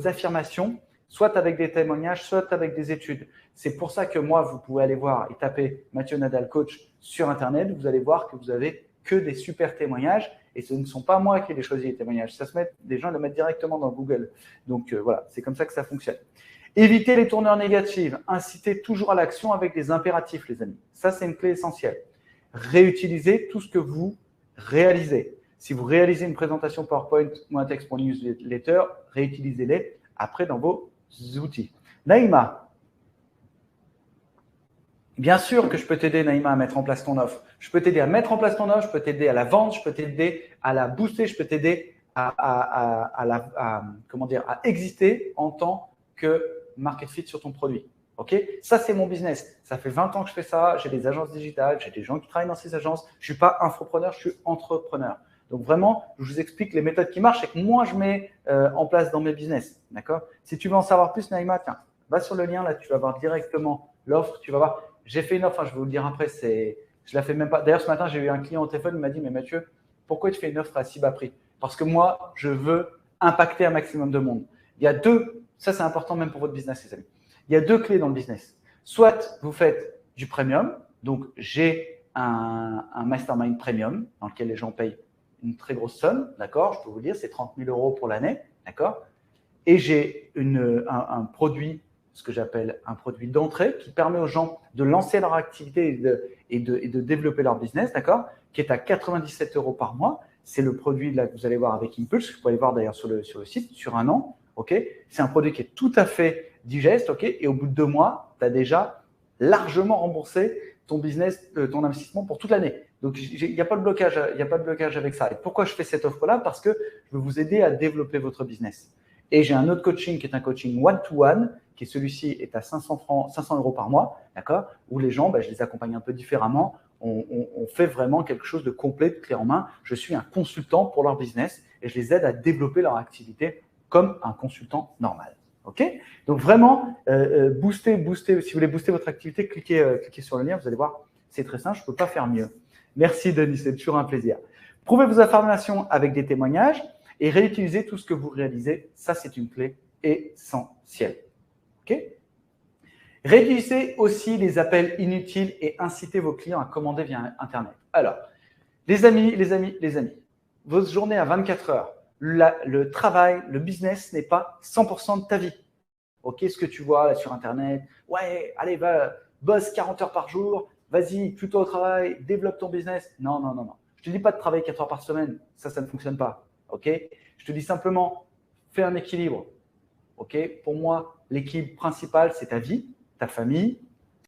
affirmations, soit avec des témoignages, soit avec des études. C'est pour ça que moi, vous pouvez aller voir et taper Mathieu Nadal Coach sur Internet. Vous allez voir que vous avez que des super témoignages. Et ce ne sont pas moi qui ai choisi les témoignages. Les gens le mettent directement dans Google. Donc voilà, c'est comme ça que ça fonctionne. Évitez les tournures négatives. Incitez toujours à l'action avec des impératifs, les amis. Ça, c'est une clé essentielle. Réutilisez tout ce que vous réalisez. Si vous réalisez une présentation PowerPoint ou un texte pour newsletter, réutilisez-les après dans vos outils. Naïma. Bien sûr que je peux t'aider, Naïma, à mettre en place ton offre. Je peux t'aider à mettre en place ton offre, je peux t'aider à la vendre, je peux t'aider à la booster, je peux t'aider à exister en tant que market fit sur ton produit. Ok? Ça, c'est mon business. Ça fait 20 ans que je fais ça. J'ai des agences digitales, j'ai des gens qui travaillent dans ces agences. Je ne suis pas infopreneur, je suis entrepreneur. Donc vraiment, je vous explique les méthodes qui marchent et que moi, je mets en place dans mes business. D'accord? Si tu veux en savoir plus, Naïma, tiens, va sur le lien, là, tu vas voir directement l'offre. Tu vas voir. J'ai fait une offre, je vais vous le dire après, je la fais même pas. D'ailleurs, ce matin, j'ai eu un client au téléphone, il m'a dit, mais Mathieu, pourquoi tu fais une offre à si bas prix? Parce que moi, je veux impacter un maximum de monde. Il y a deux, ça c'est important même pour votre business, les amis. Il y a deux clés dans le business. Soit vous faites du premium, donc j'ai un mastermind premium dans lequel les gens payent une très grosse somme, d'accord? Je peux vous dire, c'est 30 000 euros pour l'année, d'accord? Et j'ai un produit, ce que j'appelle un produit d'entrée qui permet aux gens de lancer leur activité et de développer leur business, d'accord? Qui est à 97 euros par mois. C'est le produit là que vous allez voir avec Impulse, vous pouvez aller voir d'ailleurs sur le site, sur un an, ok? C'est un produit qui est tout à fait digeste, ok? Et au bout de 2 mois, tu as déjà largement remboursé ton business, ton investissement pour toute l'année. Donc, il n'y a pas de blocage, avec ça. Et pourquoi je fais cette offre-là? Parce que je veux vous aider à développer votre business. Et j'ai un autre coaching qui est un coaching one-to-one, qui celui-ci est à 500 euros par mois, d'accord? Où les gens, je les accompagne un peu différemment. On fait vraiment quelque chose de complet, de clé en main. Je suis un consultant pour leur business et je les aide à développer leur activité comme un consultant normal. OK? Donc vraiment, booster. Si vous voulez booster votre activité, cliquez sur le lien. Vous allez voir, c'est très simple. Je ne peux pas faire mieux. Merci, Denis. C'est toujours un plaisir. Prouvez vos affirmations avec des témoignages et réutilisez tout ce que vous réalisez. Ça, c'est une clé essentielle. OK? Réduisez aussi les appels inutiles et incitez vos clients à commander via Internet. Alors, les amis, vos journées à 24 heures, le travail, le business n'est pas 100% de ta vie. Ok, ce que tu vois là sur Internet, ouais, allez, va, bosse 40 heures par jour, vas-y, plutôt au travail, développe ton business. Non. Je te dis pas de travailler 4 heures par semaine, ça ne fonctionne pas. Ok, je te dis simplement, fais un équilibre. Ok, pour moi, l'équilibre principal, c'est ta vie, ta famille,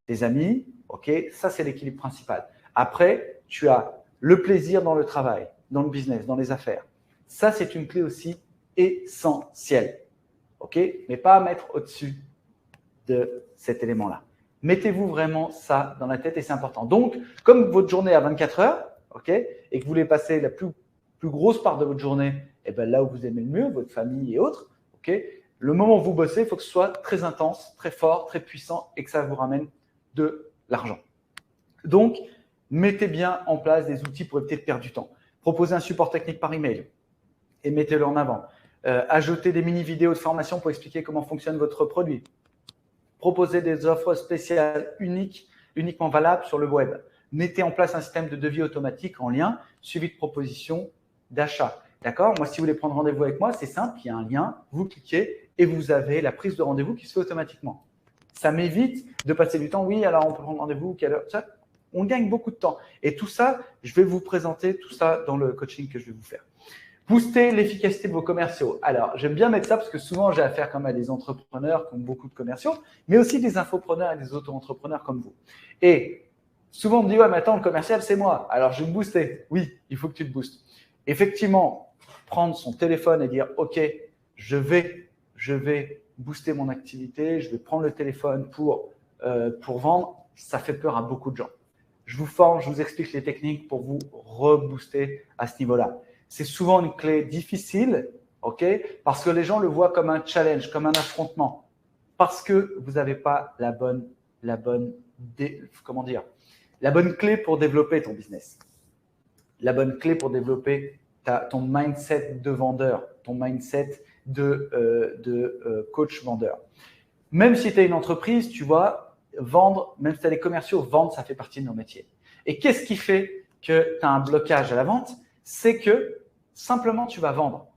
tes amis. Ok, ça c'est l'équilibre principal. Après, tu as le plaisir dans le travail, dans le business, dans les affaires. Ça, c'est une clé aussi essentielle. OK? Mais pas à mettre au-dessus de cet élément-là. Mettez-vous vraiment ça dans la tête et c'est important. Donc, comme votre journée est à 24 heures, OK, et que vous voulez passer la plus grosse part de votre journée, là où vous aimez le mieux, votre famille et autres, OK, le moment où vous bossez, il faut que ce soit très intense, très fort, très puissant et que ça vous ramène de l'argent. Donc, mettez bien en place des outils pour éviter de perdre du temps. Proposez un support technique par email et mettez-le en avant. ajouter des mini-vidéos de formation pour expliquer comment fonctionne votre produit, proposer des offres spéciales uniquement valables sur le web, mettez en place un système de devis automatique en lien, suivi de propositions d'achat. D'accord? Moi, si vous voulez prendre rendez-vous avec moi, c'est simple, il y a un lien, vous cliquez et vous avez la prise de rendez-vous qui se fait automatiquement. Ça m'évite de passer du temps. Oui, alors on peut prendre rendez-vous, quelle heure? Ça, on gagne beaucoup de temps. Et tout ça, je vais vous présenter tout ça dans le coaching que je vais vous faire. Booster l'efficacité de vos commerciaux. Alors, j'aime bien mettre ça parce que souvent, j'ai affaire quand même à des entrepreneurs qui ont beaucoup de commerciaux, mais aussi des infopreneurs et des auto-entrepreneurs comme vous. Et souvent, on me dit, ouais, mais attends, le commercial, c'est moi. Alors, je vais me booster. Oui, il faut que tu te boostes. Effectivement, prendre son téléphone et dire, OK, je vais booster mon activité, je vais prendre le téléphone pour vendre, ça fait peur à beaucoup de gens. Je vous forme, je vous explique les techniques pour vous rebooster à ce niveau-là. C'est souvent une clé difficile, ok, parce que les gens le voient comme un challenge, comme un affrontement, parce que vous n'avez pas la bonne clé pour développer ton business, la bonne clé pour développer ton mindset de vendeur, ton mindset de coach vendeur. Même si tu as une entreprise, tu vois, vendre, même si tu as des commerciaux, vendre, ça fait partie de nos métiers. Et qu'est-ce qui fait que tu as un blocage à la vente? C'est que simplement, tu vas vendre.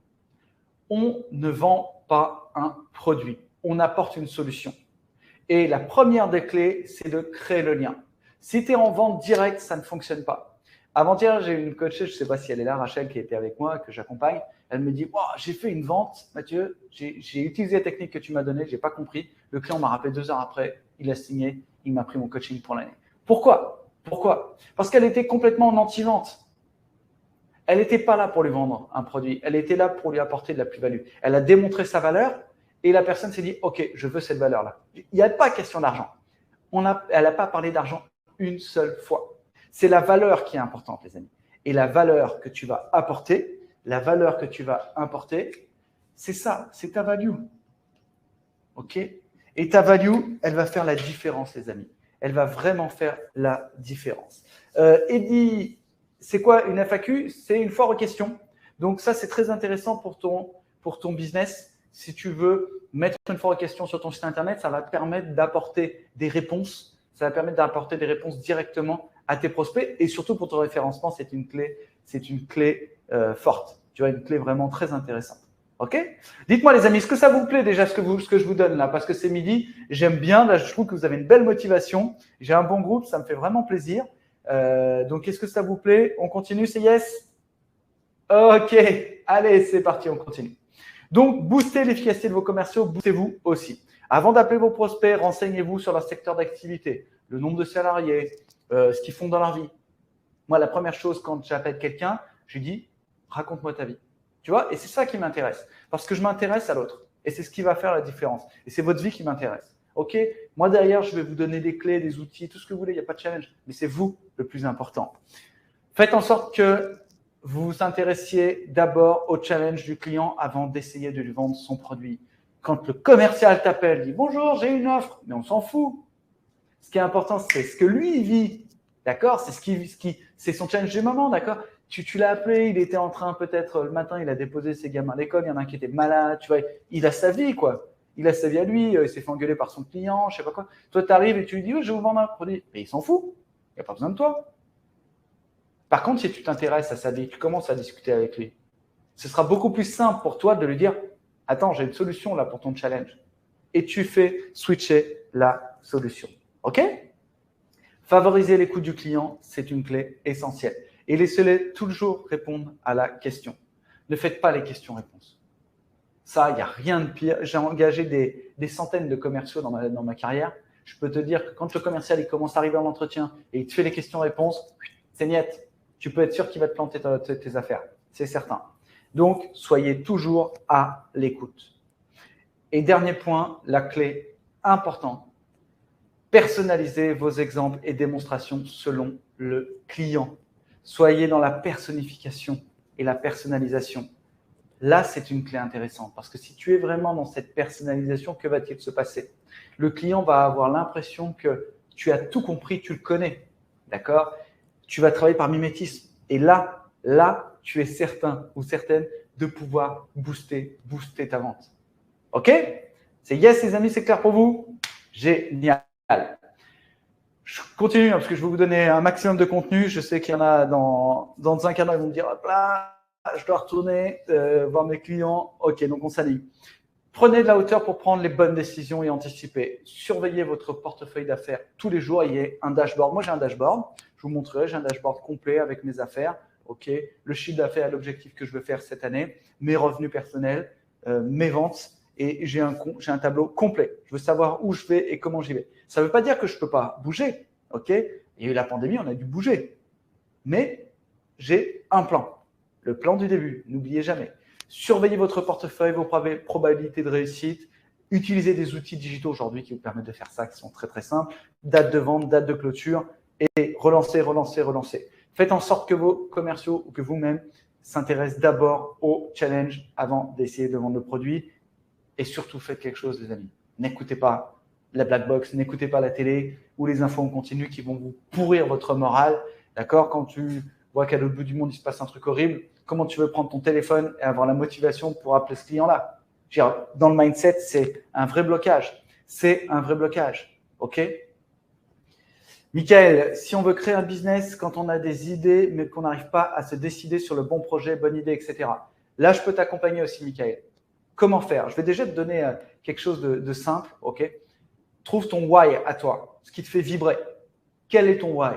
On ne vend pas un produit, on apporte une solution. Et la première des clés, c'est de créer le lien. Si tu es en vente directe, ça ne fonctionne pas. Avant-hier, j'ai une coachée, je ne sais pas si elle est là, Rachel, qui était avec moi, que j'accompagne. Elle me dit, wow, j'ai fait une vente, Mathieu, j'ai utilisé la technique que tu m'as donnée, je n'ai pas compris. Le client m'a rappelé 2 heures après, il a signé, il m'a pris mon coaching pour l'année. Pourquoi? Parce qu'elle était complètement en anti-vente. Elle n'était pas là pour lui vendre un produit, elle était là pour lui apporter de la plus-value. Elle a démontré sa valeur et la personne s'est dit, OK, je veux cette valeur-là. Il n'y a pas question d'argent. Elle n'a pas parlé d'argent une seule fois. C'est la valeur qui est importante, les amis. Et la valeur que tu vas apporter, c'est ça, c'est ta value. OK? Et ta value, elle va faire la différence, les amis. Elle va vraiment faire la différence. Eddie, c'est quoi une FAQ? C'est une foire aux questions. Donc ça, c'est très intéressant pour ton business. Si tu veux mettre une foire aux questions sur ton site internet, ça va te permettre d'apporter des réponses. Ça va permettre d'apporter des réponses directement à tes prospects. Et surtout pour ton référencement, c'est une clé forte. Tu vois, une clé vraiment très intéressante. OK? Dites-moi les amis, est-ce que ça vous plaît déjà ce que je vous donne là? Parce que c'est midi, j'aime bien. Là, je trouve que vous avez une belle motivation. J'ai un bon groupe, ça me fait vraiment plaisir. Donc, est-ce que ça vous plaît? On continue, c'est yes? OK, allez, c'est parti, on continue. Donc, boostez l'efficacité de vos commerciaux, boostez-vous aussi. Avant d'appeler vos prospects, renseignez-vous sur leur secteur d'activité, le nombre de salariés, ce qu'ils font dans leur vie. Moi, la première chose quand j'appelle quelqu'un, je lui dis, raconte-moi ta vie. Tu vois? Et c'est ça qui m'intéresse, parce que je m'intéresse à l'autre. Et c'est ce qui va faire la différence. Et c'est votre vie qui m'intéresse. OK? Moi, derrière, je vais vous donner des clés, des outils, tout ce que vous voulez, il n'y a pas de challenge. Mais c'est vous le plus important. Faites en sorte que vous vous intéressiez d'abord au challenge du client avant d'essayer de lui vendre son produit. Quand le commercial t'appelle, dit « Bonjour, j'ai une offre », mais on s'en fout. Ce qui est important, c'est ce que lui vit. D'accord? C'est son challenge du moment. D'accord? Tu l'as appelé, il était en train peut-être le matin, il a déposé ses gamins à l'école, il y en a un qui était malade, tu vois, il a sa vie, quoi. Il a sa vie à lui, il s'est fait engueuler par son client, je sais pas quoi. Toi, tu arrives et tu lui dis, oh, je vais vous vendre un produit. Mais il s'en fout. Il n'y a pas besoin de toi. Par contre, si tu t'intéresses à sa vie, tu commences à discuter avec lui, ce sera beaucoup plus simple pour toi de lui dire, attends, j'ai une solution là pour ton challenge. Et tu fais switcher la solution. OK? Favoriser l'écoute du client, c'est une clé essentielle. Et laissez-les toujours répondre à la question. Ne faites pas les questions-réponses. Ça, il n'y a rien de pire. J'ai engagé des centaines de commerciaux dans ma carrière. Je peux te dire que quand le commercial il commence à arriver en entretien et il te fait les questions-réponses, c'est niette. Tu peux être sûr qu'il va te planter tes affaires. C'est certain. Donc, soyez toujours à l'écoute. Et dernier point, la clé importante. Personnalisez vos exemples et démonstrations selon le client. Soyez dans la personnification et la personnalisation. Là, c'est une clé intéressante parce que si tu es vraiment dans cette personnalisation, que va-t-il se passer? Le client va avoir l'impression que tu as tout compris, tu le connais. D'accord? Tu vas travailler par mimétisme. Et là, tu es certain ou certaine de pouvoir booster ta vente. OK? C'est yes, les amis, c'est clair pour vous? Génial. Je continue parce que je vais vous donner un maximum de contenu. Je sais qu'il y en a dans un quart d'heure, ils vont me dire hop là, je dois retourner voir mes clients. OK, donc on s'aligne. Prenez de la hauteur pour prendre les bonnes décisions et anticiper. Surveillez votre portefeuille d'affaires tous les jours. Il y a un dashboard. Moi, j'ai un dashboard. Je vous montrerai. J'ai un dashboard complet avec mes affaires. OK, le chiffre d'affaires et l'objectif que je veux faire cette année, mes revenus personnels, mes ventes. Et j'ai un tableau complet. Je veux savoir où je vais et comment j'y vais. Ça ne veut pas dire que je ne peux pas bouger. OK, il y a eu la pandémie, on a dû bouger. Mais j'ai un plan. Le plan du début. N'oubliez jamais. Surveillez votre portefeuille, vos probabilités de réussite. Utilisez des outils digitaux aujourd'hui qui vous permettent de faire ça, qui sont très très simples. Date de vente, date de clôture et relancez. Faites en sorte que vos commerciaux ou que vous-même s'intéressent d'abord au challenge avant d'essayer de vendre le produit. Et surtout, faites quelque chose, les amis. N'écoutez pas la black box, n'écoutez pas la télé ou les infos en continu qui vont vous pourrir votre morale. D'accord? Quand tu vois qu'à l'autre bout du monde, il se passe un truc horrible, comment tu veux prendre ton téléphone et avoir la motivation pour appeler ce client-là? Dans le mindset, c'est un vrai blocage. OK? Michael, si on veut créer un business quand on a des idées, mais qu'on n'arrive pas à se décider sur le bon projet, bonne idée, etc. Là, je peux t'accompagner aussi, Michael. Comment faire? Je vais déjà te donner quelque chose de simple. OK? Trouve ton why à toi, ce qui te fait vibrer. Quel est ton why?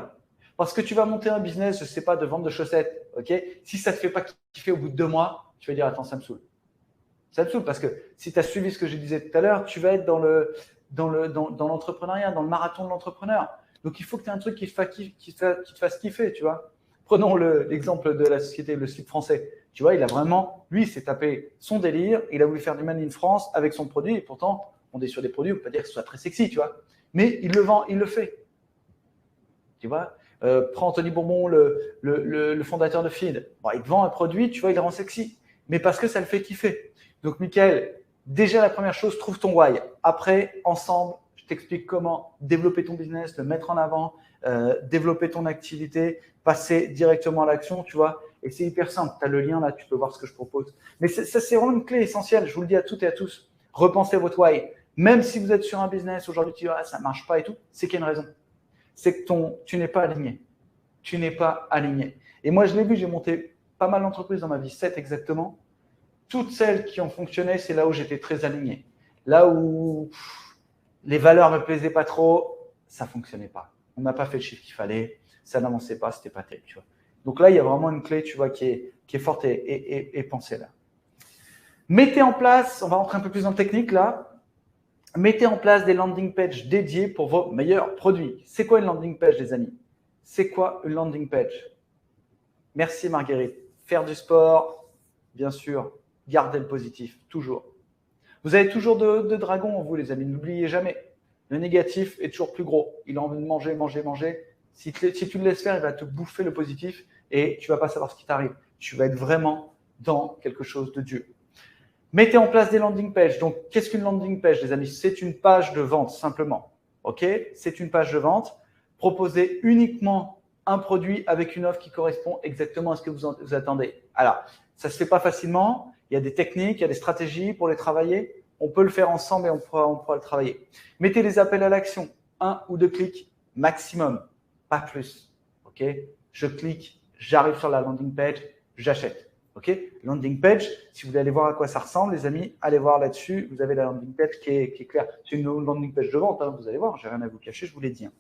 Parce que tu vas monter un business, je ne sais pas, de vente de chaussettes. OK? Si ça ne te fait pas kiffer au bout de 2 mois, tu vas dire attends, ça me saoule. Ça me saoule parce que si tu as suivi ce que je disais tout à l'heure, tu vas être dans l'entrepreneuriat, dans le marathon de l'entrepreneur. Donc, il faut que tu aies un truc qui te fasse kiffer, tu vois. Prenons l'exemple de la société, le slip français. Tu vois, il a vraiment, lui, il s'est tapé son délire. Il a voulu faire du Made in France avec son produit. Et pourtant, on est sur des produits, on ne peut pas dire que ce soit très sexy, tu vois. Mais il le vend, il le fait. Tu vois, prends Anthony Bourbon, le fondateur de Feed. Bon, il te vend un produit, tu vois, il le rend sexy. Mais parce que ça le fait kiffer. Donc, Michael, déjà, la première chose, trouve ton why. Après, ensemble, je t'explique comment développer ton business, le mettre en avant, développer ton activité, passer directement à l'action, tu vois. Et c'est hyper simple. Tu as le lien là, tu peux voir ce que je propose. Mais ça, c'est vraiment une clé essentielle. Je vous le dis à toutes et à tous. Repensez votre why. Même si vous êtes sur un business, aujourd'hui, tu dis, ah, ça ne marche pas et tout, c'est qu'il y a une raison. C'est que tu n'es pas aligné. Tu n'es pas aligné. Et moi, je l'ai vu, j'ai monté pas mal d'entreprises dans ma vie, 7 exactement. Toutes celles qui ont fonctionné, c'est là où j'étais très aligné. Là où les valeurs ne me plaisaient pas trop, ça ne fonctionnait pas. On n'a pas fait le chiffre qu'il fallait, ça n'avançait pas, c'était pas terrible. Tu vois. Donc là, il y a vraiment une clé, tu vois, qui est forte et pensée là. Mettez en place, on va rentrer un peu plus dans le technique là. Mettez en place des landing pages dédiés pour vos meilleurs produits. C'est quoi une landing page, les amis? C'est quoi une landing page? Merci Marguerite. Faire du sport, bien sûr. Gardez le positif, toujours. Vous avez toujours de dragons en vous, les amis. N'oubliez jamais. Le négatif est toujours plus gros. Il a envie de manger. Si tu le laisses faire, il va te bouffer le positif et tu ne vas pas savoir ce qui t'arrive. Tu vas être vraiment dans quelque chose de dur. Mettez en place des landing pages. Donc, qu'est-ce qu'une landing page, les amis? C'est une page de vente, simplement. OK? C'est une page de vente. Proposez uniquement un produit avec une offre qui correspond exactement à ce que vous attendez. Alors, ça ne se fait pas facilement. Il y a des techniques, il y a des stratégies pour les travailler. On peut le faire ensemble et on pourra le travailler. Mettez les appels à l'action. 1 ou 2 clics maximum, pas plus. OK? Je clique, j'arrive sur la landing page, j'achète. OK? Landing page, si vous voulez aller voir à quoi ça ressemble, les amis, allez voir là-dessus. Vous avez la landing page qui est claire. C'est une landing page de vente, hein, vous allez voir, j'ai rien à vous cacher, je vous l'ai dit. Hein.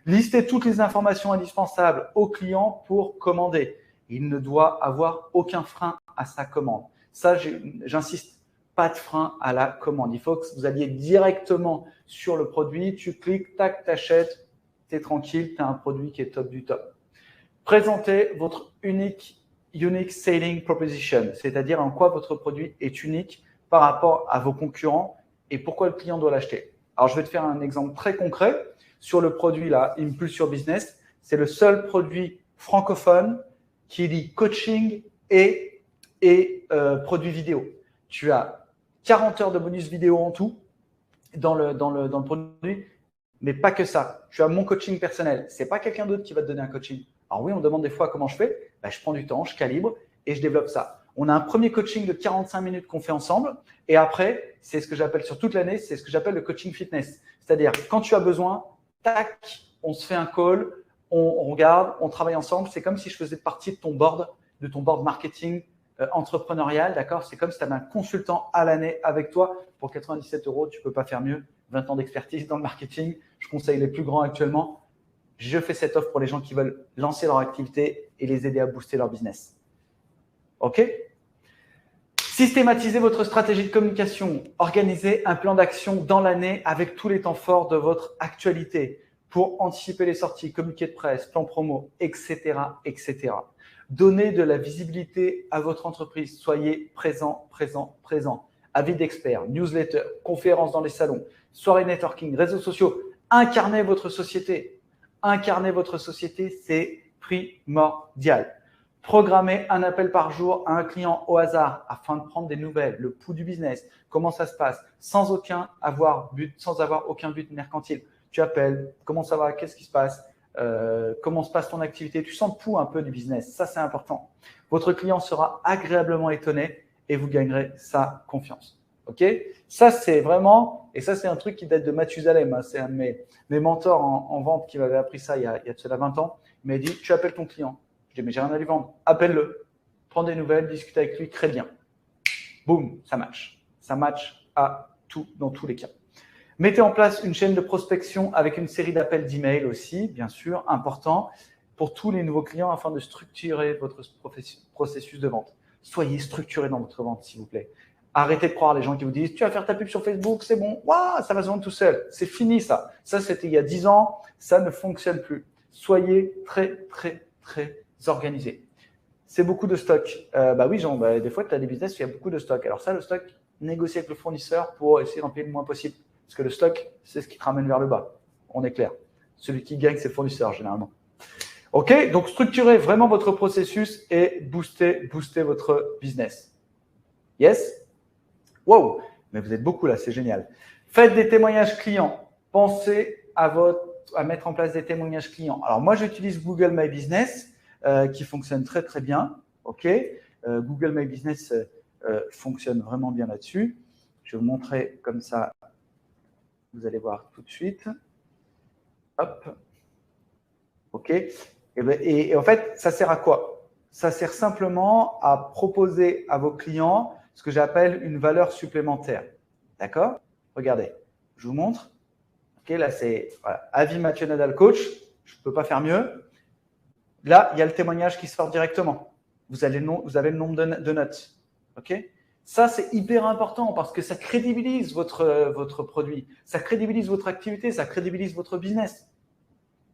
Listez toutes les informations indispensables au client pour commander. Il ne doit avoir aucun frein à sa commande. Ça, j'insiste, pas de frein à la commande. Il faut que vous alliez directement sur le produit, tu cliques, tac, t'achètes, tu es tranquille, tu as un produit qui est top du top. Présentez votre unique selling proposition, c'est-à-dire en quoi votre produit est unique par rapport à vos concurrents et pourquoi le client doit l'acheter. Alors, je vais te faire un exemple très concret sur le produit là, Impulse Your Business. C'est le seul produit francophone qui lie coaching et produit vidéo. Tu as 40 heures de bonus vidéo en tout dans le produit, mais pas que ça. Tu as mon coaching personnel. C'est pas quelqu'un d'autre qui va te donner un coaching. Alors oui, on me demande des fois comment je fais. Ben, je prends du temps, je calibre et je développe ça. On a un premier coaching de 45 minutes qu'on fait ensemble. Et après, c'est ce que j'appelle sur toute l'année, c'est ce que j'appelle le coaching fitness. C'est-à-dire, quand tu as besoin, tac, on se fait un call, on regarde, on travaille ensemble. C'est comme si je faisais partie de ton board marketing entrepreneurial, d'accord? C'est comme si tu avais un consultant à l'année avec toi. Pour 97 €, tu ne peux pas faire mieux. 20 ans d'expertise dans le marketing. Je conseille les plus grands actuellement. Je fais cette offre pour les gens qui veulent lancer leur activité et les aider à booster leur business. OK? Systématisez votre stratégie de communication. Organisez un plan d'action dans l'année avec tous les temps forts de votre actualité pour anticiper les sorties, communiqué de presse, plan promo, etc., etc. Donnez de la visibilité à votre entreprise. Soyez présent, présent, présent. Avis d'experts, newsletter, conférences dans les salons, soirées networking, réseaux sociaux. Incarnez votre société. Incarner votre société, c'est primordial. Programmez un appel par jour à un client au hasard afin de prendre des nouvelles, le pouls du business, comment ça se passe, sans avoir aucun but mercantile. Tu appelles, comment ça va, qu'est-ce qui se passe, comment se passe ton activité, tu sens le pouls un peu du business, ça c'est important. Votre client sera agréablement étonné et vous gagnerez sa confiance. Ok? Ça c'est vraiment, et ça c'est un truc qui date de Mathusalem, hein, c'est un de mes mentors en vente qui m'avait appris ça il y a de cela 20 ans. Il m'a dit, tu appelles ton client. Je dis, mais j'ai rien à lui vendre. Appelle-le, prends des nouvelles, discute avec lui, crée bien. Boum, ça match. Ça match dans tous les cas. Mettez en place une chaîne de prospection avec une série d'appels d'emails aussi, bien sûr, important, pour tous les nouveaux clients afin de structurer votre processus de vente. Soyez structuré dans votre vente, s'il vous plaît. Arrêtez de croire les gens qui vous disent « tu vas faire ta pub sur Facebook, c'est bon, waouh, ça va se vendre tout seul ». C'est fini ça. Ça, c'était il y a 10 ans, ça ne fonctionne plus. Soyez très, très, très organisé. C'est beaucoup de stock. Oui, Jean, des fois, tu as des business où il y a beaucoup de stock. Alors ça, le stock, négocie avec le fournisseur pour essayer d'en payer le moins possible. Parce que le stock, c'est ce qui te ramène vers le bas. On est clair. Celui qui gagne, c'est le fournisseur, généralement. OK, donc structurez vraiment votre processus et boostez votre business. Yes? Wow, mais vous êtes beaucoup là, c'est génial. Faites des témoignages clients. Pensez à mettre en place des témoignages clients. Alors moi, j'utilise Google My Business qui fonctionne très très bien. Ok, Google My Business fonctionne vraiment bien là-dessus. Je vais vous montrer comme ça. Vous allez voir tout de suite. Hop. Ok. Et en fait, ça sert à quoi? Ça sert simplement à proposer à vos clients ce que j'appelle une valeur supplémentaire. D'accord? Regardez, je vous montre. Ok, là, c'est avis Mathieu Nadal coach. Je ne peux pas faire mieux. Là, il y a le témoignage qui sort directement. Vous avez le nombre de notes. Ok? Ça, c'est hyper important parce que ça crédibilise votre produit, ça crédibilise votre activité, ça crédibilise votre business.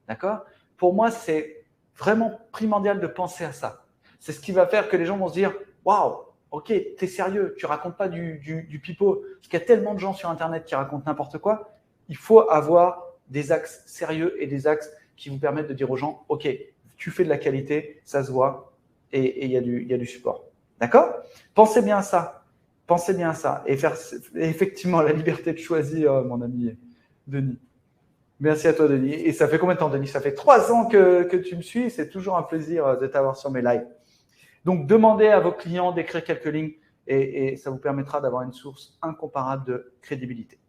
D'accord? Pour moi, c'est vraiment primordial de penser à ça. C'est ce qui va faire que les gens vont se dire « Waouh, ok, t'es sérieux, tu racontes pas du pipeau. » Parce qu'il y a tellement de gens sur Internet qui racontent n'importe quoi. Il faut avoir des axes sérieux et des axes qui vous permettent de dire aux gens « Ok, tu fais de la qualité, ça se voit et il y a du support. » D'accord? Pensez bien à ça. Pensez bien à ça et faire effectivement la liberté de choisir, mon ami Denis. Merci à toi, Denis. Et ça fait combien de temps, Denis? Ça fait 3 ans que tu me suis. C'est toujours un plaisir de t'avoir sur mes lives. Donc, demandez à vos clients d'écrire quelques lignes et ça vous permettra d'avoir une source incomparable de crédibilité.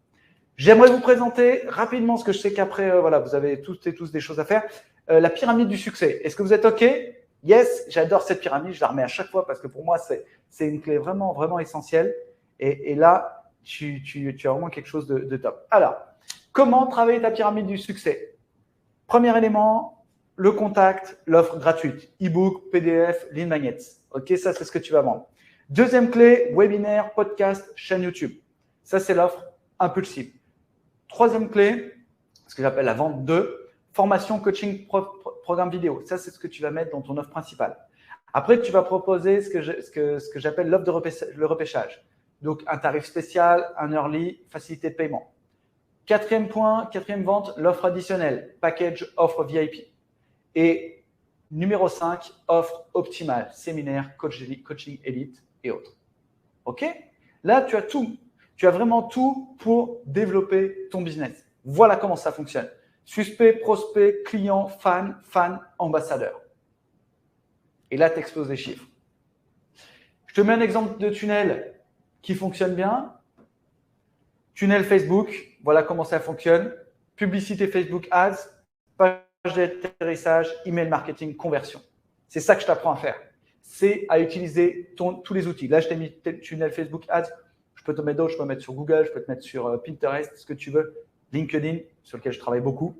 J'aimerais vous présenter rapidement, parce que je sais qu'après, vous avez toutes et tous des choses à faire, la pyramide du succès. Est-ce que vous êtes OK? Yes, j'adore cette pyramide. Je la remets à chaque fois parce que pour moi, c'est une clé vraiment, vraiment essentielle. Et là, tu as vraiment quelque chose de top. Alors, comment travailler ta pyramide du succès? Premier élément, le contact, l'offre gratuite, e-book, PDF, lead magnets. OK, ça, c'est ce que tu vas vendre. Deuxième clé, webinaire, podcast, chaîne YouTube. Ça, c'est l'offre impulsive. Troisième clé, ce que j'appelle la vente 2, formation, coaching, programme vidéo. Ça, c'est ce que tu vas mettre dans ton offre principale. Après, tu vas proposer ce que j'appelle l'offre le repêchage. Donc, un tarif spécial, un early, facilité de paiement. Quatrième point, quatrième vente, l'offre additionnelle, package, offre VIP. Et numéro 5, offre optimale, séminaire, coaching élite et autres. OK? Là, tu as tout. Tu as vraiment tout pour développer ton business. Voilà comment ça fonctionne. Suspect, prospect, client, fan, ambassadeur. Et là, tu exploses les chiffres. Je te mets un exemple de tunnel qui fonctionne bien. Tunnel Facebook, voilà comment ça fonctionne. Publicité Facebook Ads, page d'atterrissage, email marketing, conversion. C'est ça que je t'apprends à faire. C'est à utiliser tous les outils. Là, je t'ai mis tunnel Facebook Ads. Je peux te mettre d'autres, je peux te mettre sur Google, je peux te mettre sur Pinterest, ce que tu veux. LinkedIn, sur lequel je travaille beaucoup.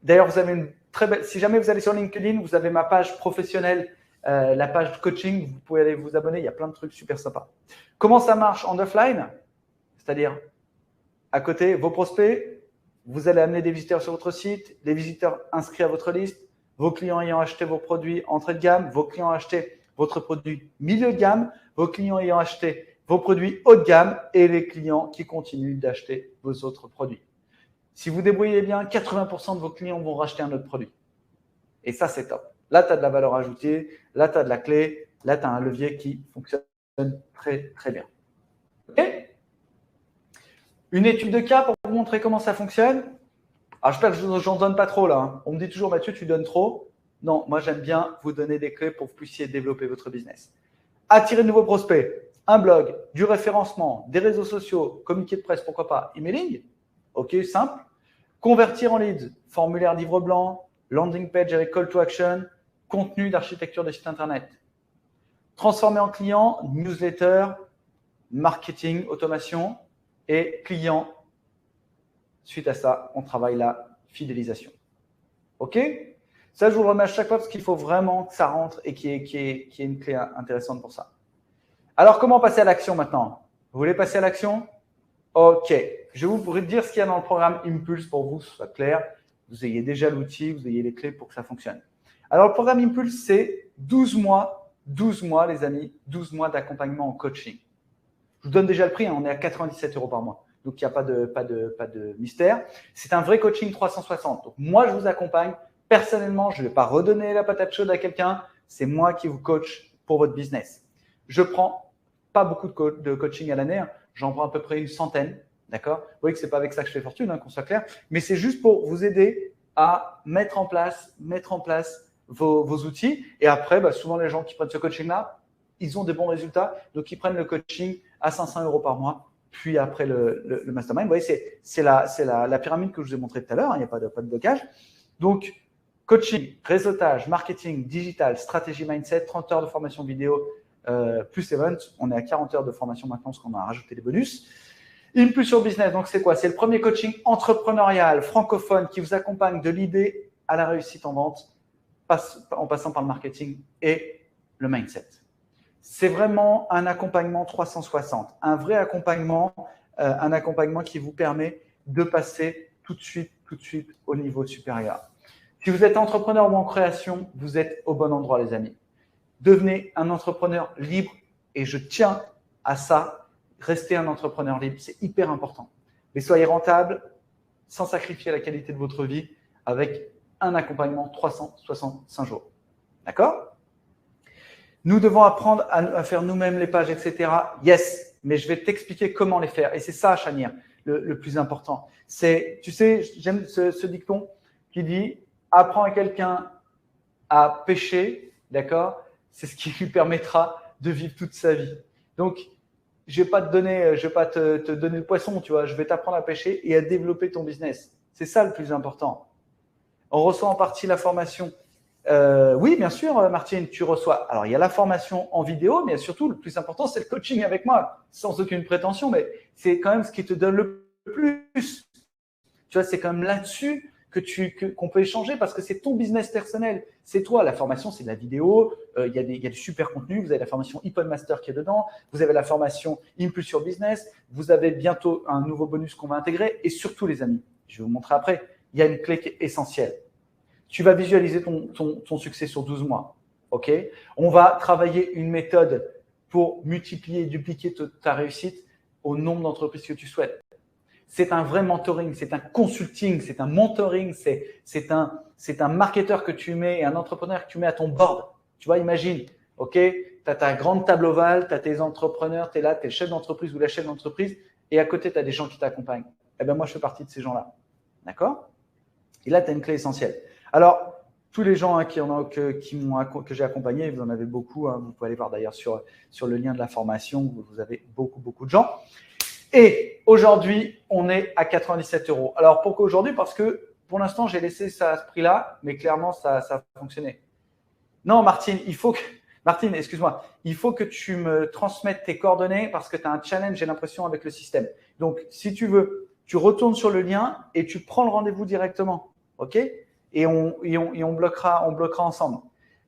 D'ailleurs, vous avez une très belle. Si jamais vous allez sur LinkedIn, vous avez ma page professionnelle, la page de coaching. Vous pouvez aller vous abonner. Il y a plein de trucs super sympas. Comment ça marche en offline? C'est-à-dire, à côté, vos prospects, vous allez amener des visiteurs sur votre site, les visiteurs inscrits à votre liste, vos clients ayant acheté vos produits entrée de gamme, vos clients ayant acheté votre produit milieu de gamme, vos clients ayant acheté vos produits haut de gamme et les clients qui continuent d'acheter vos autres produits. Si vous débrouillez bien, 80% de vos clients vont racheter un autre produit. Et ça, c'est top. Là, tu as de la valeur ajoutée, là, tu as de la clé, là, tu as un levier qui fonctionne très, très bien. OK ? Une étude de cas pour vous montrer comment ça fonctionne. Alors, j'espère que je n'en donne pas trop là. On me dit toujours, Mathieu, tu donnes trop. Non, moi, j'aime bien vous donner des clés pour que vous puissiez développer votre business. Attirer de nouveaux prospects, un blog, du référencement, des réseaux sociaux, communiqué de presse, pourquoi pas, emailing. OK, simple. Convertir en leads, formulaire livre blanc, landing page avec call to action, contenu d'architecture de site internet. Transformer en client, newsletter, marketing, automation et client. Suite à ça, on travaille la fidélisation. OK ? Ça, je vous le remets à chaque fois parce qu'il faut vraiment que ça rentre et qu'il y ait une clé intéressante pour ça. Alors, comment passer à l'action maintenant? Vous voulez passer à l'action? OK. Je vais vous dire ce qu'il y a dans le programme Impulse pour vous, que ce soit clair. Vous ayez déjà l'outil, vous ayez les clés pour que ça fonctionne. Alors, le programme Impulse, c'est 12 mois, les amis, 12 mois d'accompagnement en coaching. Je vous donne déjà le prix, hein, on est à 97 € par mois. Donc, il n'y a pas de mystère. C'est un vrai coaching 360. Donc, moi, je vous accompagne. Personnellement, je ne vais pas redonner la patate chaude à quelqu'un. C'est moi qui vous coach pour votre business. Je prends pas beaucoup de coaching à l'année. Hein. J'en prends à peu près une centaine. D'accord ? Vous voyez que ce n'est pas avec ça que je fais fortune, hein, qu'on soit clair. Mais c'est juste pour vous aider à mettre en place vos outils. Et après, souvent, les gens qui prennent ce coaching-là, ils ont des bons résultats. Donc, ils prennent le coaching à 500 € par mois. Puis après le mastermind, vous voyez, c'est la pyramide que je vous ai montrée tout à l'heure. Hein, il n'y a pas de blocage. Donc, coaching, réseautage, marketing, digital, stratégie mindset, 30 heures de formation vidéo, plus event. On est à 40 heures de formation maintenant parce qu'on a rajouté des bonus. Impulsion business, donc c'est quoi? C'est le premier coaching entrepreneurial francophone qui vous accompagne de l'idée à la réussite en vente en passant par le marketing et le mindset. C'est vraiment un accompagnement 360, un vrai accompagnement, un accompagnement qui vous permet de passer tout de suite au niveau supérieur. Si vous êtes entrepreneur ou en création, vous êtes au bon endroit, les amis. Devenez un entrepreneur libre et je tiens à ça. Restez un entrepreneur libre, c'est hyper important. Mais soyez rentable sans sacrifier la qualité de votre vie avec un accompagnement 365 jours. D'accord ? Nous devons apprendre à faire nous-mêmes les pages, etc. Yes, mais je vais t'expliquer comment les faire. Et c'est ça, Chania, le plus important. C'est, tu sais, j'aime ce dicton qui dit « Apprends à quelqu'un à pêcher, d'accord ? C'est ce qui lui permettra de vivre toute sa vie. » Donc, je vais pas te donner le poisson, tu vois. Je vais t'apprendre à pêcher et à développer ton business. C'est ça le plus important. On reçoit en partie la formation. Oui, bien sûr, Martine, tu reçois. Alors, il y a la formation en vidéo, mais surtout, le plus important, c'est le coaching avec moi, sans aucune prétention, mais c'est quand même ce qui te donne le plus. Tu vois, c'est quand même là-dessus qu'on peut échanger parce que c'est ton business personnel. C'est toi. La formation, c'est de la vidéo. Il y a du super contenu. Vous avez la formation Ipon Master qui est dedans. Vous avez la formation Impulsion Business. Vous avez bientôt un nouveau bonus qu'on va intégrer. Et surtout, les amis, je vais vous montrer après, il y a une clé qui est essentielle. Tu vas visualiser ton succès sur 12 mois. OK ? On va travailler une méthode pour multiplier et dupliquer ta réussite au nombre d'entreprises que tu souhaites. C'est un vrai mentoring, c'est un consulting, c'est un mentoring, c'est un marketeur que tu mets et un entrepreneur que tu mets à ton board. Tu vois, imagine, OK, tu as ta grande table ovale, tu as tes entrepreneurs, tu es là, tu es le chef d'entreprise ou la chef d'entreprise et à côté, tu as des gens qui t'accompagnent. Eh bien, moi, je fais partie de ces gens-là. D'accord ? Et là, tu as une clé essentielle. Alors, tous les gens que j'ai accompagnés, vous en avez beaucoup. Vous pouvez aller voir d'ailleurs sur le lien de la formation, vous avez beaucoup de gens. Et aujourd'hui, on est à 97 €. Alors pourquoi aujourd'hui? Parce que pour l'instant, j'ai laissé ça à ce prix-là, mais clairement, ça a fonctionné. Non, Martine, Martine, excuse-moi, il faut que tu me transmettes tes coordonnées parce que tu as un challenge, j'ai l'impression, avec le système. Donc, si tu veux, tu retournes sur le lien et tu prends le rendez-vous directement. OK? Et on bloquera ensemble.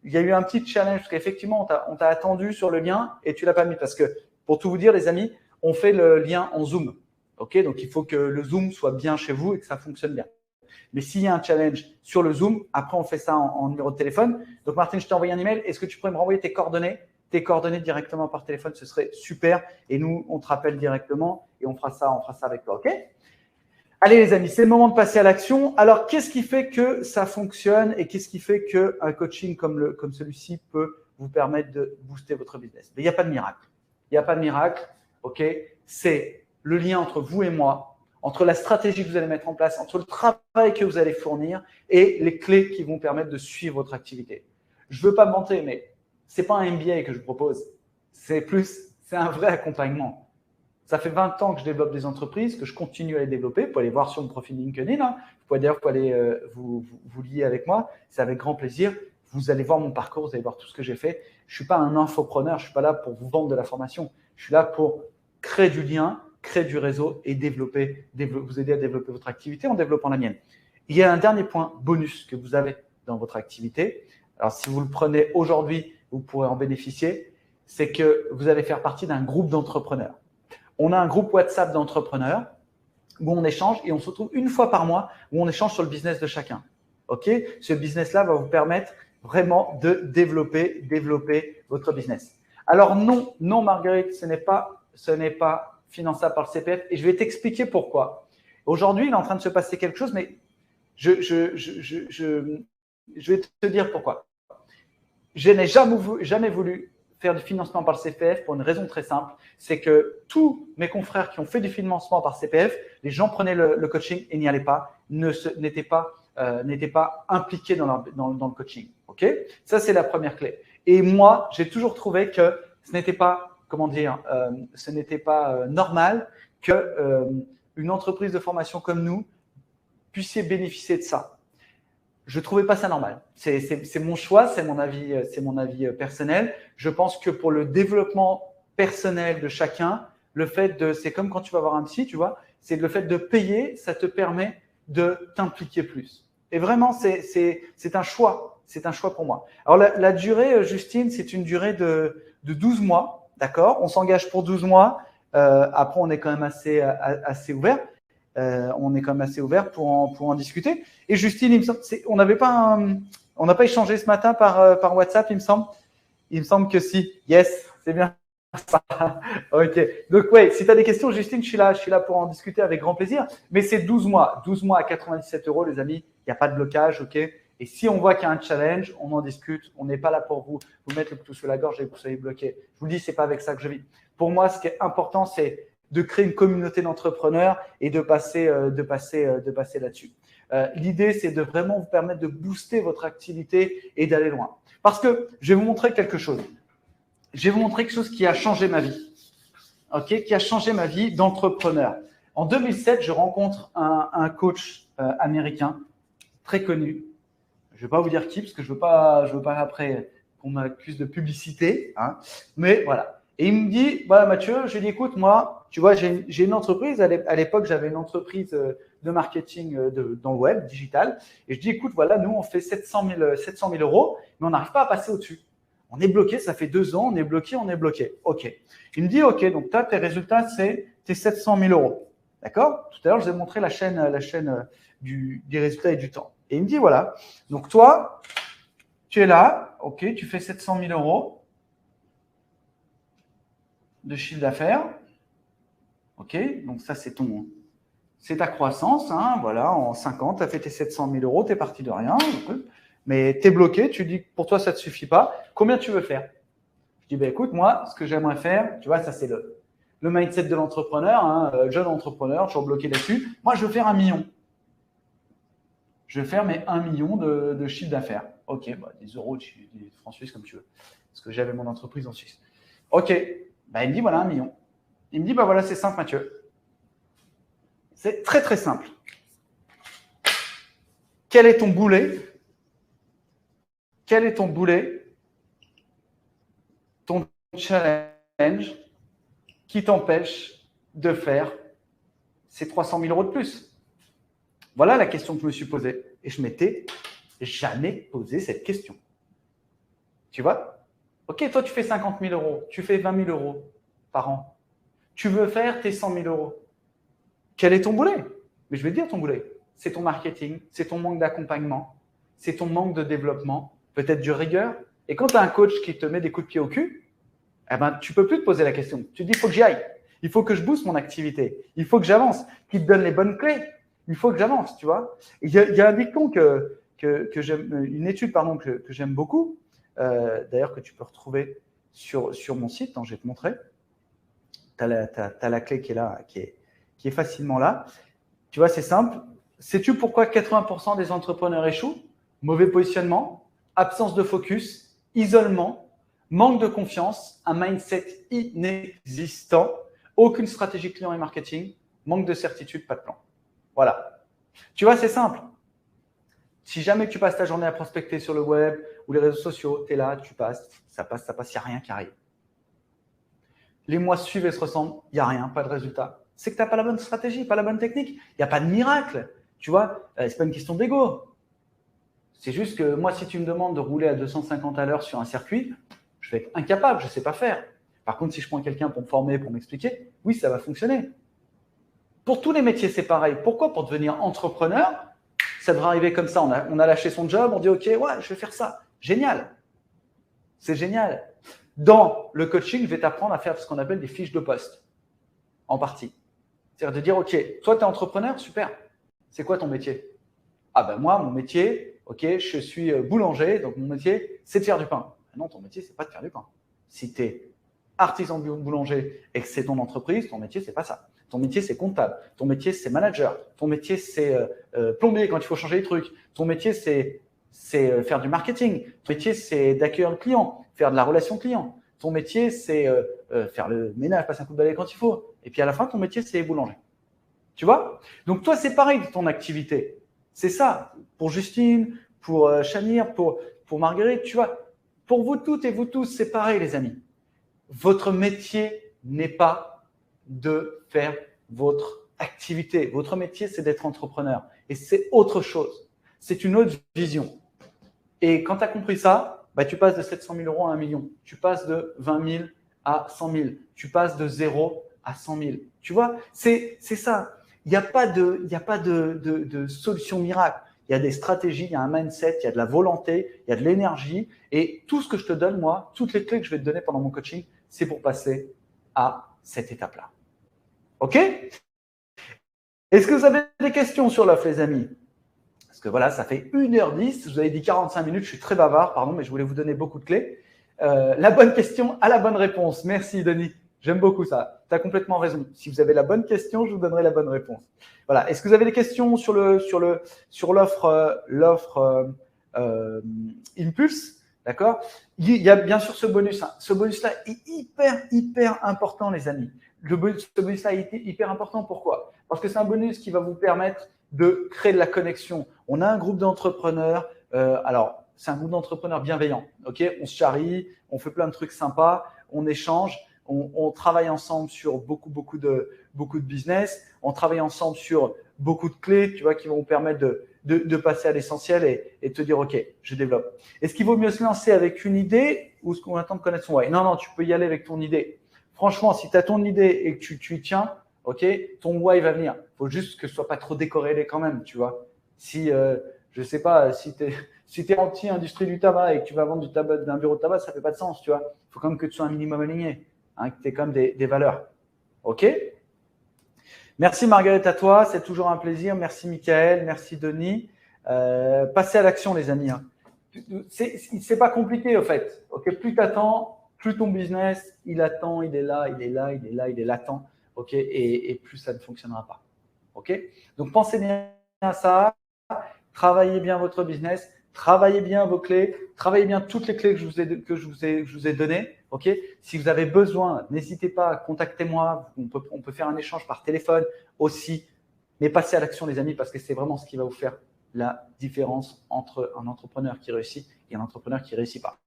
Il y a eu un petit challenge parce qu'effectivement, on t'a attendu sur le lien et tu ne l'as pas mis parce que, pour tout vous dire, les amis, on fait le lien en Zoom. OK? Donc, il faut que le Zoom soit bien chez vous et que ça fonctionne bien. Mais s'il y a un challenge sur le Zoom, après, on fait ça en numéro de téléphone. Donc, Martine, je t'ai envoyé un email. Est-ce que tu pourrais me renvoyer tes coordonnées directement par téléphone? Ce serait super. Et nous, on te rappelle directement et on fera ça avec toi. OK? Allez, les amis, c'est le moment de passer à l'action. Alors, qu'est-ce qui fait que ça fonctionne et qu'est-ce qui fait qu'un coaching comme celui-ci peut vous permettre de booster votre business? Mais il n'y a pas de miracle. Il n'y a pas de miracle. OK? C'est le lien entre vous et moi, entre la stratégie que vous allez mettre en place, entre le travail que vous allez fournir et les clés qui vont permettre de suivre votre activité. Je ne veux pas me vanter, mais ce n'est pas un MBA que je propose. C'est un vrai accompagnement. Ça fait 20 ans que je développe des entreprises, que je continue à les développer. Vous pouvez aller voir sur mon profil LinkedIn. Vous pouvez aller vous lier avec moi. C'est avec grand plaisir. Vous allez voir mon parcours, vous allez voir tout ce que j'ai fait. Je ne suis pas un infopreneur, je ne suis pas là pour vous vendre de la formation. Je suis là pour créer du lien, créer du réseau et vous aider à développer votre activité en développant la mienne. Il y a un dernier point bonus que vous avez dans votre activité. Alors, si vous le prenez aujourd'hui, vous pourrez en bénéficier. C'est que vous allez faire partie d'un groupe d'entrepreneurs. On a un groupe WhatsApp d'entrepreneurs où on échange et on se retrouve une fois par mois où on échange sur le business de chacun. OK? Ce business-là va vous permettre vraiment de développer votre business. Alors non Marguerite, ce n'est pas finançable par le CPF et je vais t'expliquer pourquoi. Aujourd'hui, il est en train de se passer quelque chose, mais je vais te dire pourquoi. Je n'ai jamais voulu faire du financement par le CPF pour une raison très simple, c'est que tous mes confrères qui ont fait du financement par CPF, les gens prenaient le coaching et n'y allaient pas, n'étaient pas impliqués dans le coaching. Ok? Ça, c'est la première clé. Et moi, j'ai toujours trouvé que ce n'était pas, normal qu'une entreprise de formation comme nous puissiez bénéficier de ça. Je ne trouvais pas ça normal. C'est mon choix, c'est mon avis personnel. Je pense que pour le développement personnel de chacun, c'est comme quand tu vas voir un psy, tu vois, c'est le fait de payer, ça te permet de t'impliquer plus. Et vraiment, c'est un choix. C'est un choix pour moi. Alors, la durée, Justine, c'est une durée de 12 mois, d'accord? On s'engage pour 12 mois. Après, on est quand même assez ouvert. On est quand même assez ouvert pour en discuter. Et Justine, il me semble, on n'a pas échangé ce matin par WhatsApp, il me semble. Il me semble que si. Yes, c'est bien ça. Ok. Donc ouais, si tu as des questions, Justine, je suis là pour en discuter avec grand plaisir. Mais c'est 12 mois. 12 mois à 97 €, les amis. Il n'y a pas de blocage, ok? Et si on voit qu'il y a un challenge, on en discute. On n'est pas là pour vous mettre le couteau sous la gorge et que vous soyez bloqué. Je vous le dis, c'est pas avec ça que je vis. Pour moi, ce qui est important, c'est de créer une communauté d'entrepreneurs et de passer là-dessus. L'idée, c'est de vraiment vous permettre de booster votre activité et d'aller loin. Parce que je vais vous montrer quelque chose. Je vais vous montrer quelque chose qui a changé ma vie. Ok, qui a changé ma vie d'entrepreneur. En 2007, je rencontre un coach américain très connu. Je ne vais pas vous dire qui, parce que je veux pas après qu'on m'accuse de publicité. Mais voilà. Et il me dit, voilà Mathieu, je lui dis, écoute, moi, tu vois, j'ai une entreprise. À l'époque, j'avais une entreprise de marketing dans le web, digital. Et je dis, écoute, voilà, nous, on fait 700 000 €, mais on n'arrive pas à passer au-dessus. On est bloqué, ça fait 2 ans, on est bloqué. OK. Il me dit, OK, donc tes résultats, c'est tes 700 000 €. D'accord? Tout à l'heure, je vous ai montré la chaîne des résultats et du temps. Et il me dit, voilà, donc toi, tu es là, OK, tu fais 700 000 € de chiffre d'affaires. OK, donc ça, c'est ta croissance. Voilà, en 5 ans, tu as fait tes 700 000 €, tu es parti de rien. Mais tu es bloqué, tu dis que pour toi, ça ne te suffit pas. Combien tu veux faire? Je dis, écoute, moi, ce que j'aimerais faire, tu vois, ça, c'est le mindset de l'entrepreneur, jeune entrepreneur, toujours bloqué là-dessus. Moi, je veux faire 1 million. je vais faire mes 1 million de chiffre d'affaires. Ok, bah, des euros, des francs suisses comme tu veux. Parce que j'avais mon entreprise en Suisse. Ok, bah, il me dit voilà 1 million. Il me dit bah voilà, c'est simple, Mathieu. C'est très très simple. Quel est ton boulet? Quel est ton boulet? Ton challenge qui t'empêche de faire ces 300 000 euros de plus? Voilà la question que je me suis posée. Et je m'étais jamais posé cette question. Tu vois? Ok, toi, tu fais 50 000 euros, tu fais 20 000 euros par an. Tu veux faire tes 100 000 euros. Quel est ton boulet? Mais je vais te dire ton boulet. C'est ton marketing, c'est ton manque d'accompagnement, c'est ton manque de développement, peut-être du rigueur. Et quand tu as un coach qui te met des coups de pied au cul, eh ben, tu ne peux plus te poser la question. Tu te dis, il faut que j'y aille. Il faut que je booste mon activité. Il faut que j'avance. Qu'il te donne les bonnes clés. Il faut que j'avance, tu vois. Il y a un dicton que j'aime, une étude pardon, que j'aime beaucoup, d'ailleurs que tu peux retrouver sur mon site, hein, je vais te montrer. Tu as la clé qui est là, qui est facilement là. Tu vois, c'est simple. Sais-tu pourquoi 80% des entrepreneurs échouent? Mauvais positionnement, absence de focus, isolement, manque de confiance, un mindset inexistant, aucune stratégie client et marketing, manque de certitude, pas de plan. Voilà. Tu vois, c'est simple. Si jamais tu passes ta journée à prospecter sur le web ou les réseaux sociaux, tu es là, tu passes, ça passe, il n'y a rien qui arrive. Les mois suivent et se ressemblent, il n'y a rien, pas de résultat. C'est que tu n'as pas la bonne stratégie, pas la bonne technique. Il n'y a pas de miracle. Tu vois, ce n'est pas une question d'ego. C'est juste que moi, si tu me demandes de rouler à 250 à l'heure sur un circuit, je vais être incapable, je ne sais pas faire. Par contre, si je prends quelqu'un pour me former, pour m'expliquer, oui, ça va fonctionner. Pour tous les métiers, c'est pareil. Pourquoi? Pour devenir entrepreneur, ça devrait arriver comme ça. On a lâché son job, on dit OK, ouais, je vais faire ça. Génial. C'est génial. Dans le coaching, je vais t'apprendre à faire ce qu'on appelle des fiches de poste, en partie. C'est-à-dire de dire, OK, toi, tu es entrepreneur, super. C'est quoi ton métier? Ah ben moi, mon métier, OK, je suis boulanger, donc mon métier, c'est de faire du pain. Non, ton métier, c'est pas de faire du pain. Si tu es artisan boulanger et que c'est ton entreprise, ton métier, c'est pas ça. Ton métier, c'est comptable. Ton métier, c'est manager. Ton métier, c'est plombier quand il faut changer les trucs. Ton métier, c'est faire du marketing. Ton métier, c'est d'accueillir le client, faire de la relation client. Ton métier, c'est faire le ménage, passer un coup de balai quand il faut. Et puis à la fin, ton métier, c'est boulanger. Tu vois? Donc toi, c'est pareil de ton activité. C'est ça. Pour Justine, pour Chanir, pour Marguerite, tu vois. Pour vous toutes et vous tous, c'est pareil, les amis. Votre métier n'est pas de faire votre activité. Votre métier, c'est d'être entrepreneur. Et c'est autre chose. C'est une autre vision. Et quand tu as compris ça, bah, tu passes de 700 000 euros à 1 million. Tu passes de 20 000 à 100 000. Tu passes de 0 à 100 000. Tu vois, c'est ça. Il n'y a pas de solution miracle. Il y a des stratégies, il y a un mindset, il y a de la volonté, il y a de l'énergie. Et tout ce que je te donne, moi, toutes les clés que je vais te donner pendant mon coaching, c'est pour passer à cette étape-là. OK? Est-ce que vous avez des questions sur l'offre, les amis? Parce que voilà, ça fait 1h10. Je vous avais dit 45 minutes. Je suis très bavard, pardon, mais je voulais vous donner beaucoup de clés. La bonne question à la bonne réponse. Merci, Denis. J'aime beaucoup ça. Tu as complètement raison. Si vous avez la bonne question, je vous donnerai la bonne réponse. Voilà. Est-ce que vous avez des questions sur l'offre Impulse? D'accord. Il y a bien sûr ce bonus. Ce bonus-là est hyper important, les amis. Ce bonus-là est hyper important. Pourquoi? Parce que c'est un bonus qui va vous permettre de créer de la connexion. On a un groupe d'entrepreneurs. Alors, c'est un groupe d'entrepreneurs bienveillants. Ok, on se charrie, on fait plein de trucs sympas, on échange, on travaille ensemble sur beaucoup de business, on travaille ensemble sur beaucoup de clés, tu vois, qui vont vous permettre de passer à l'essentiel et de te dire, ok, je développe. Est-ce qu'il vaut mieux se lancer avec une idée ou est-ce qu'on attend de connaître son why? Non, tu peux y aller avec ton idée. Franchement, si tu as ton idée et que tu y tiens, ok, ton why va venir. Il faut juste que ce soit pas trop décorrélé quand même, tu vois. Si, je sais pas, si tu es anti-industrie du tabac et que tu vas vendre du tabac, d'un bureau de tabac, ça fait pas de sens, tu vois. Il faut quand même que tu sois un minimum aligné, hein, que tu aies quand même des valeurs. Ok? Merci Marguerite à toi, c'est toujours un plaisir. Merci Michael, merci Denis. Passez à l'action les amis. Hein. C'est pas compliqué en fait. Ok, plus tu attends, plus ton business, il attend, il est là, il est latent. Ok, et plus ça ne fonctionnera pas. Ok, donc pensez bien à ça. travaillez bien votre business, travaillez bien vos clés, travaillez bien toutes les clés que je vous ai données. Okay, si vous avez besoin, n'hésitez pas, contactez-moi. On peut faire un échange par téléphone aussi. Mais passez à l'action, les amis, parce que c'est vraiment ce qui va vous faire la différence entre un entrepreneur qui réussit et un entrepreneur qui ne réussit pas.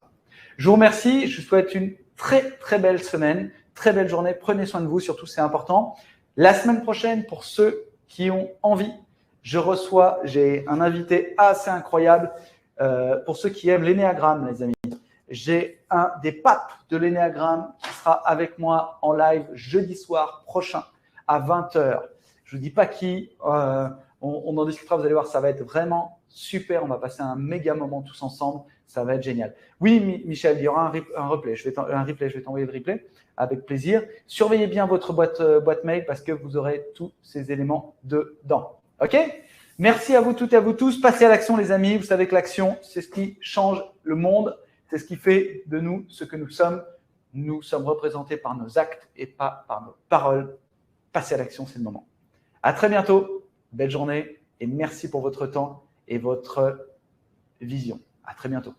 Je vous remercie. Je vous souhaite une très, très belle semaine, très belle journée. Prenez soin de vous, surtout, c'est important. La semaine prochaine, pour ceux qui ont envie, j'ai un invité assez incroyable pour ceux qui aiment l'énéagramme, les amis. J'ai un des papes de l'énéagramme qui sera avec moi en live jeudi soir prochain à 20h. Je ne vous dis pas qui, on en discutera, vous allez voir, ça va être vraiment super. On va passer un méga moment tous ensemble, ça va être génial. Oui, Michel, il y aura un replay. Je vais t'envoyer le replay avec plaisir. Surveillez bien votre boîte mail parce que vous aurez tous ces éléments dedans. OK ? Merci à vous toutes et à vous tous. Passez à l'action, les amis. Vous savez que l'action, c'est ce qui change le monde. C'est ce qui fait de nous ce que nous sommes. Nous sommes représentés par nos actes et pas par nos paroles. Passez à l'action, c'est le moment. À très bientôt. Belle journée et merci pour votre temps et votre vision. À très bientôt.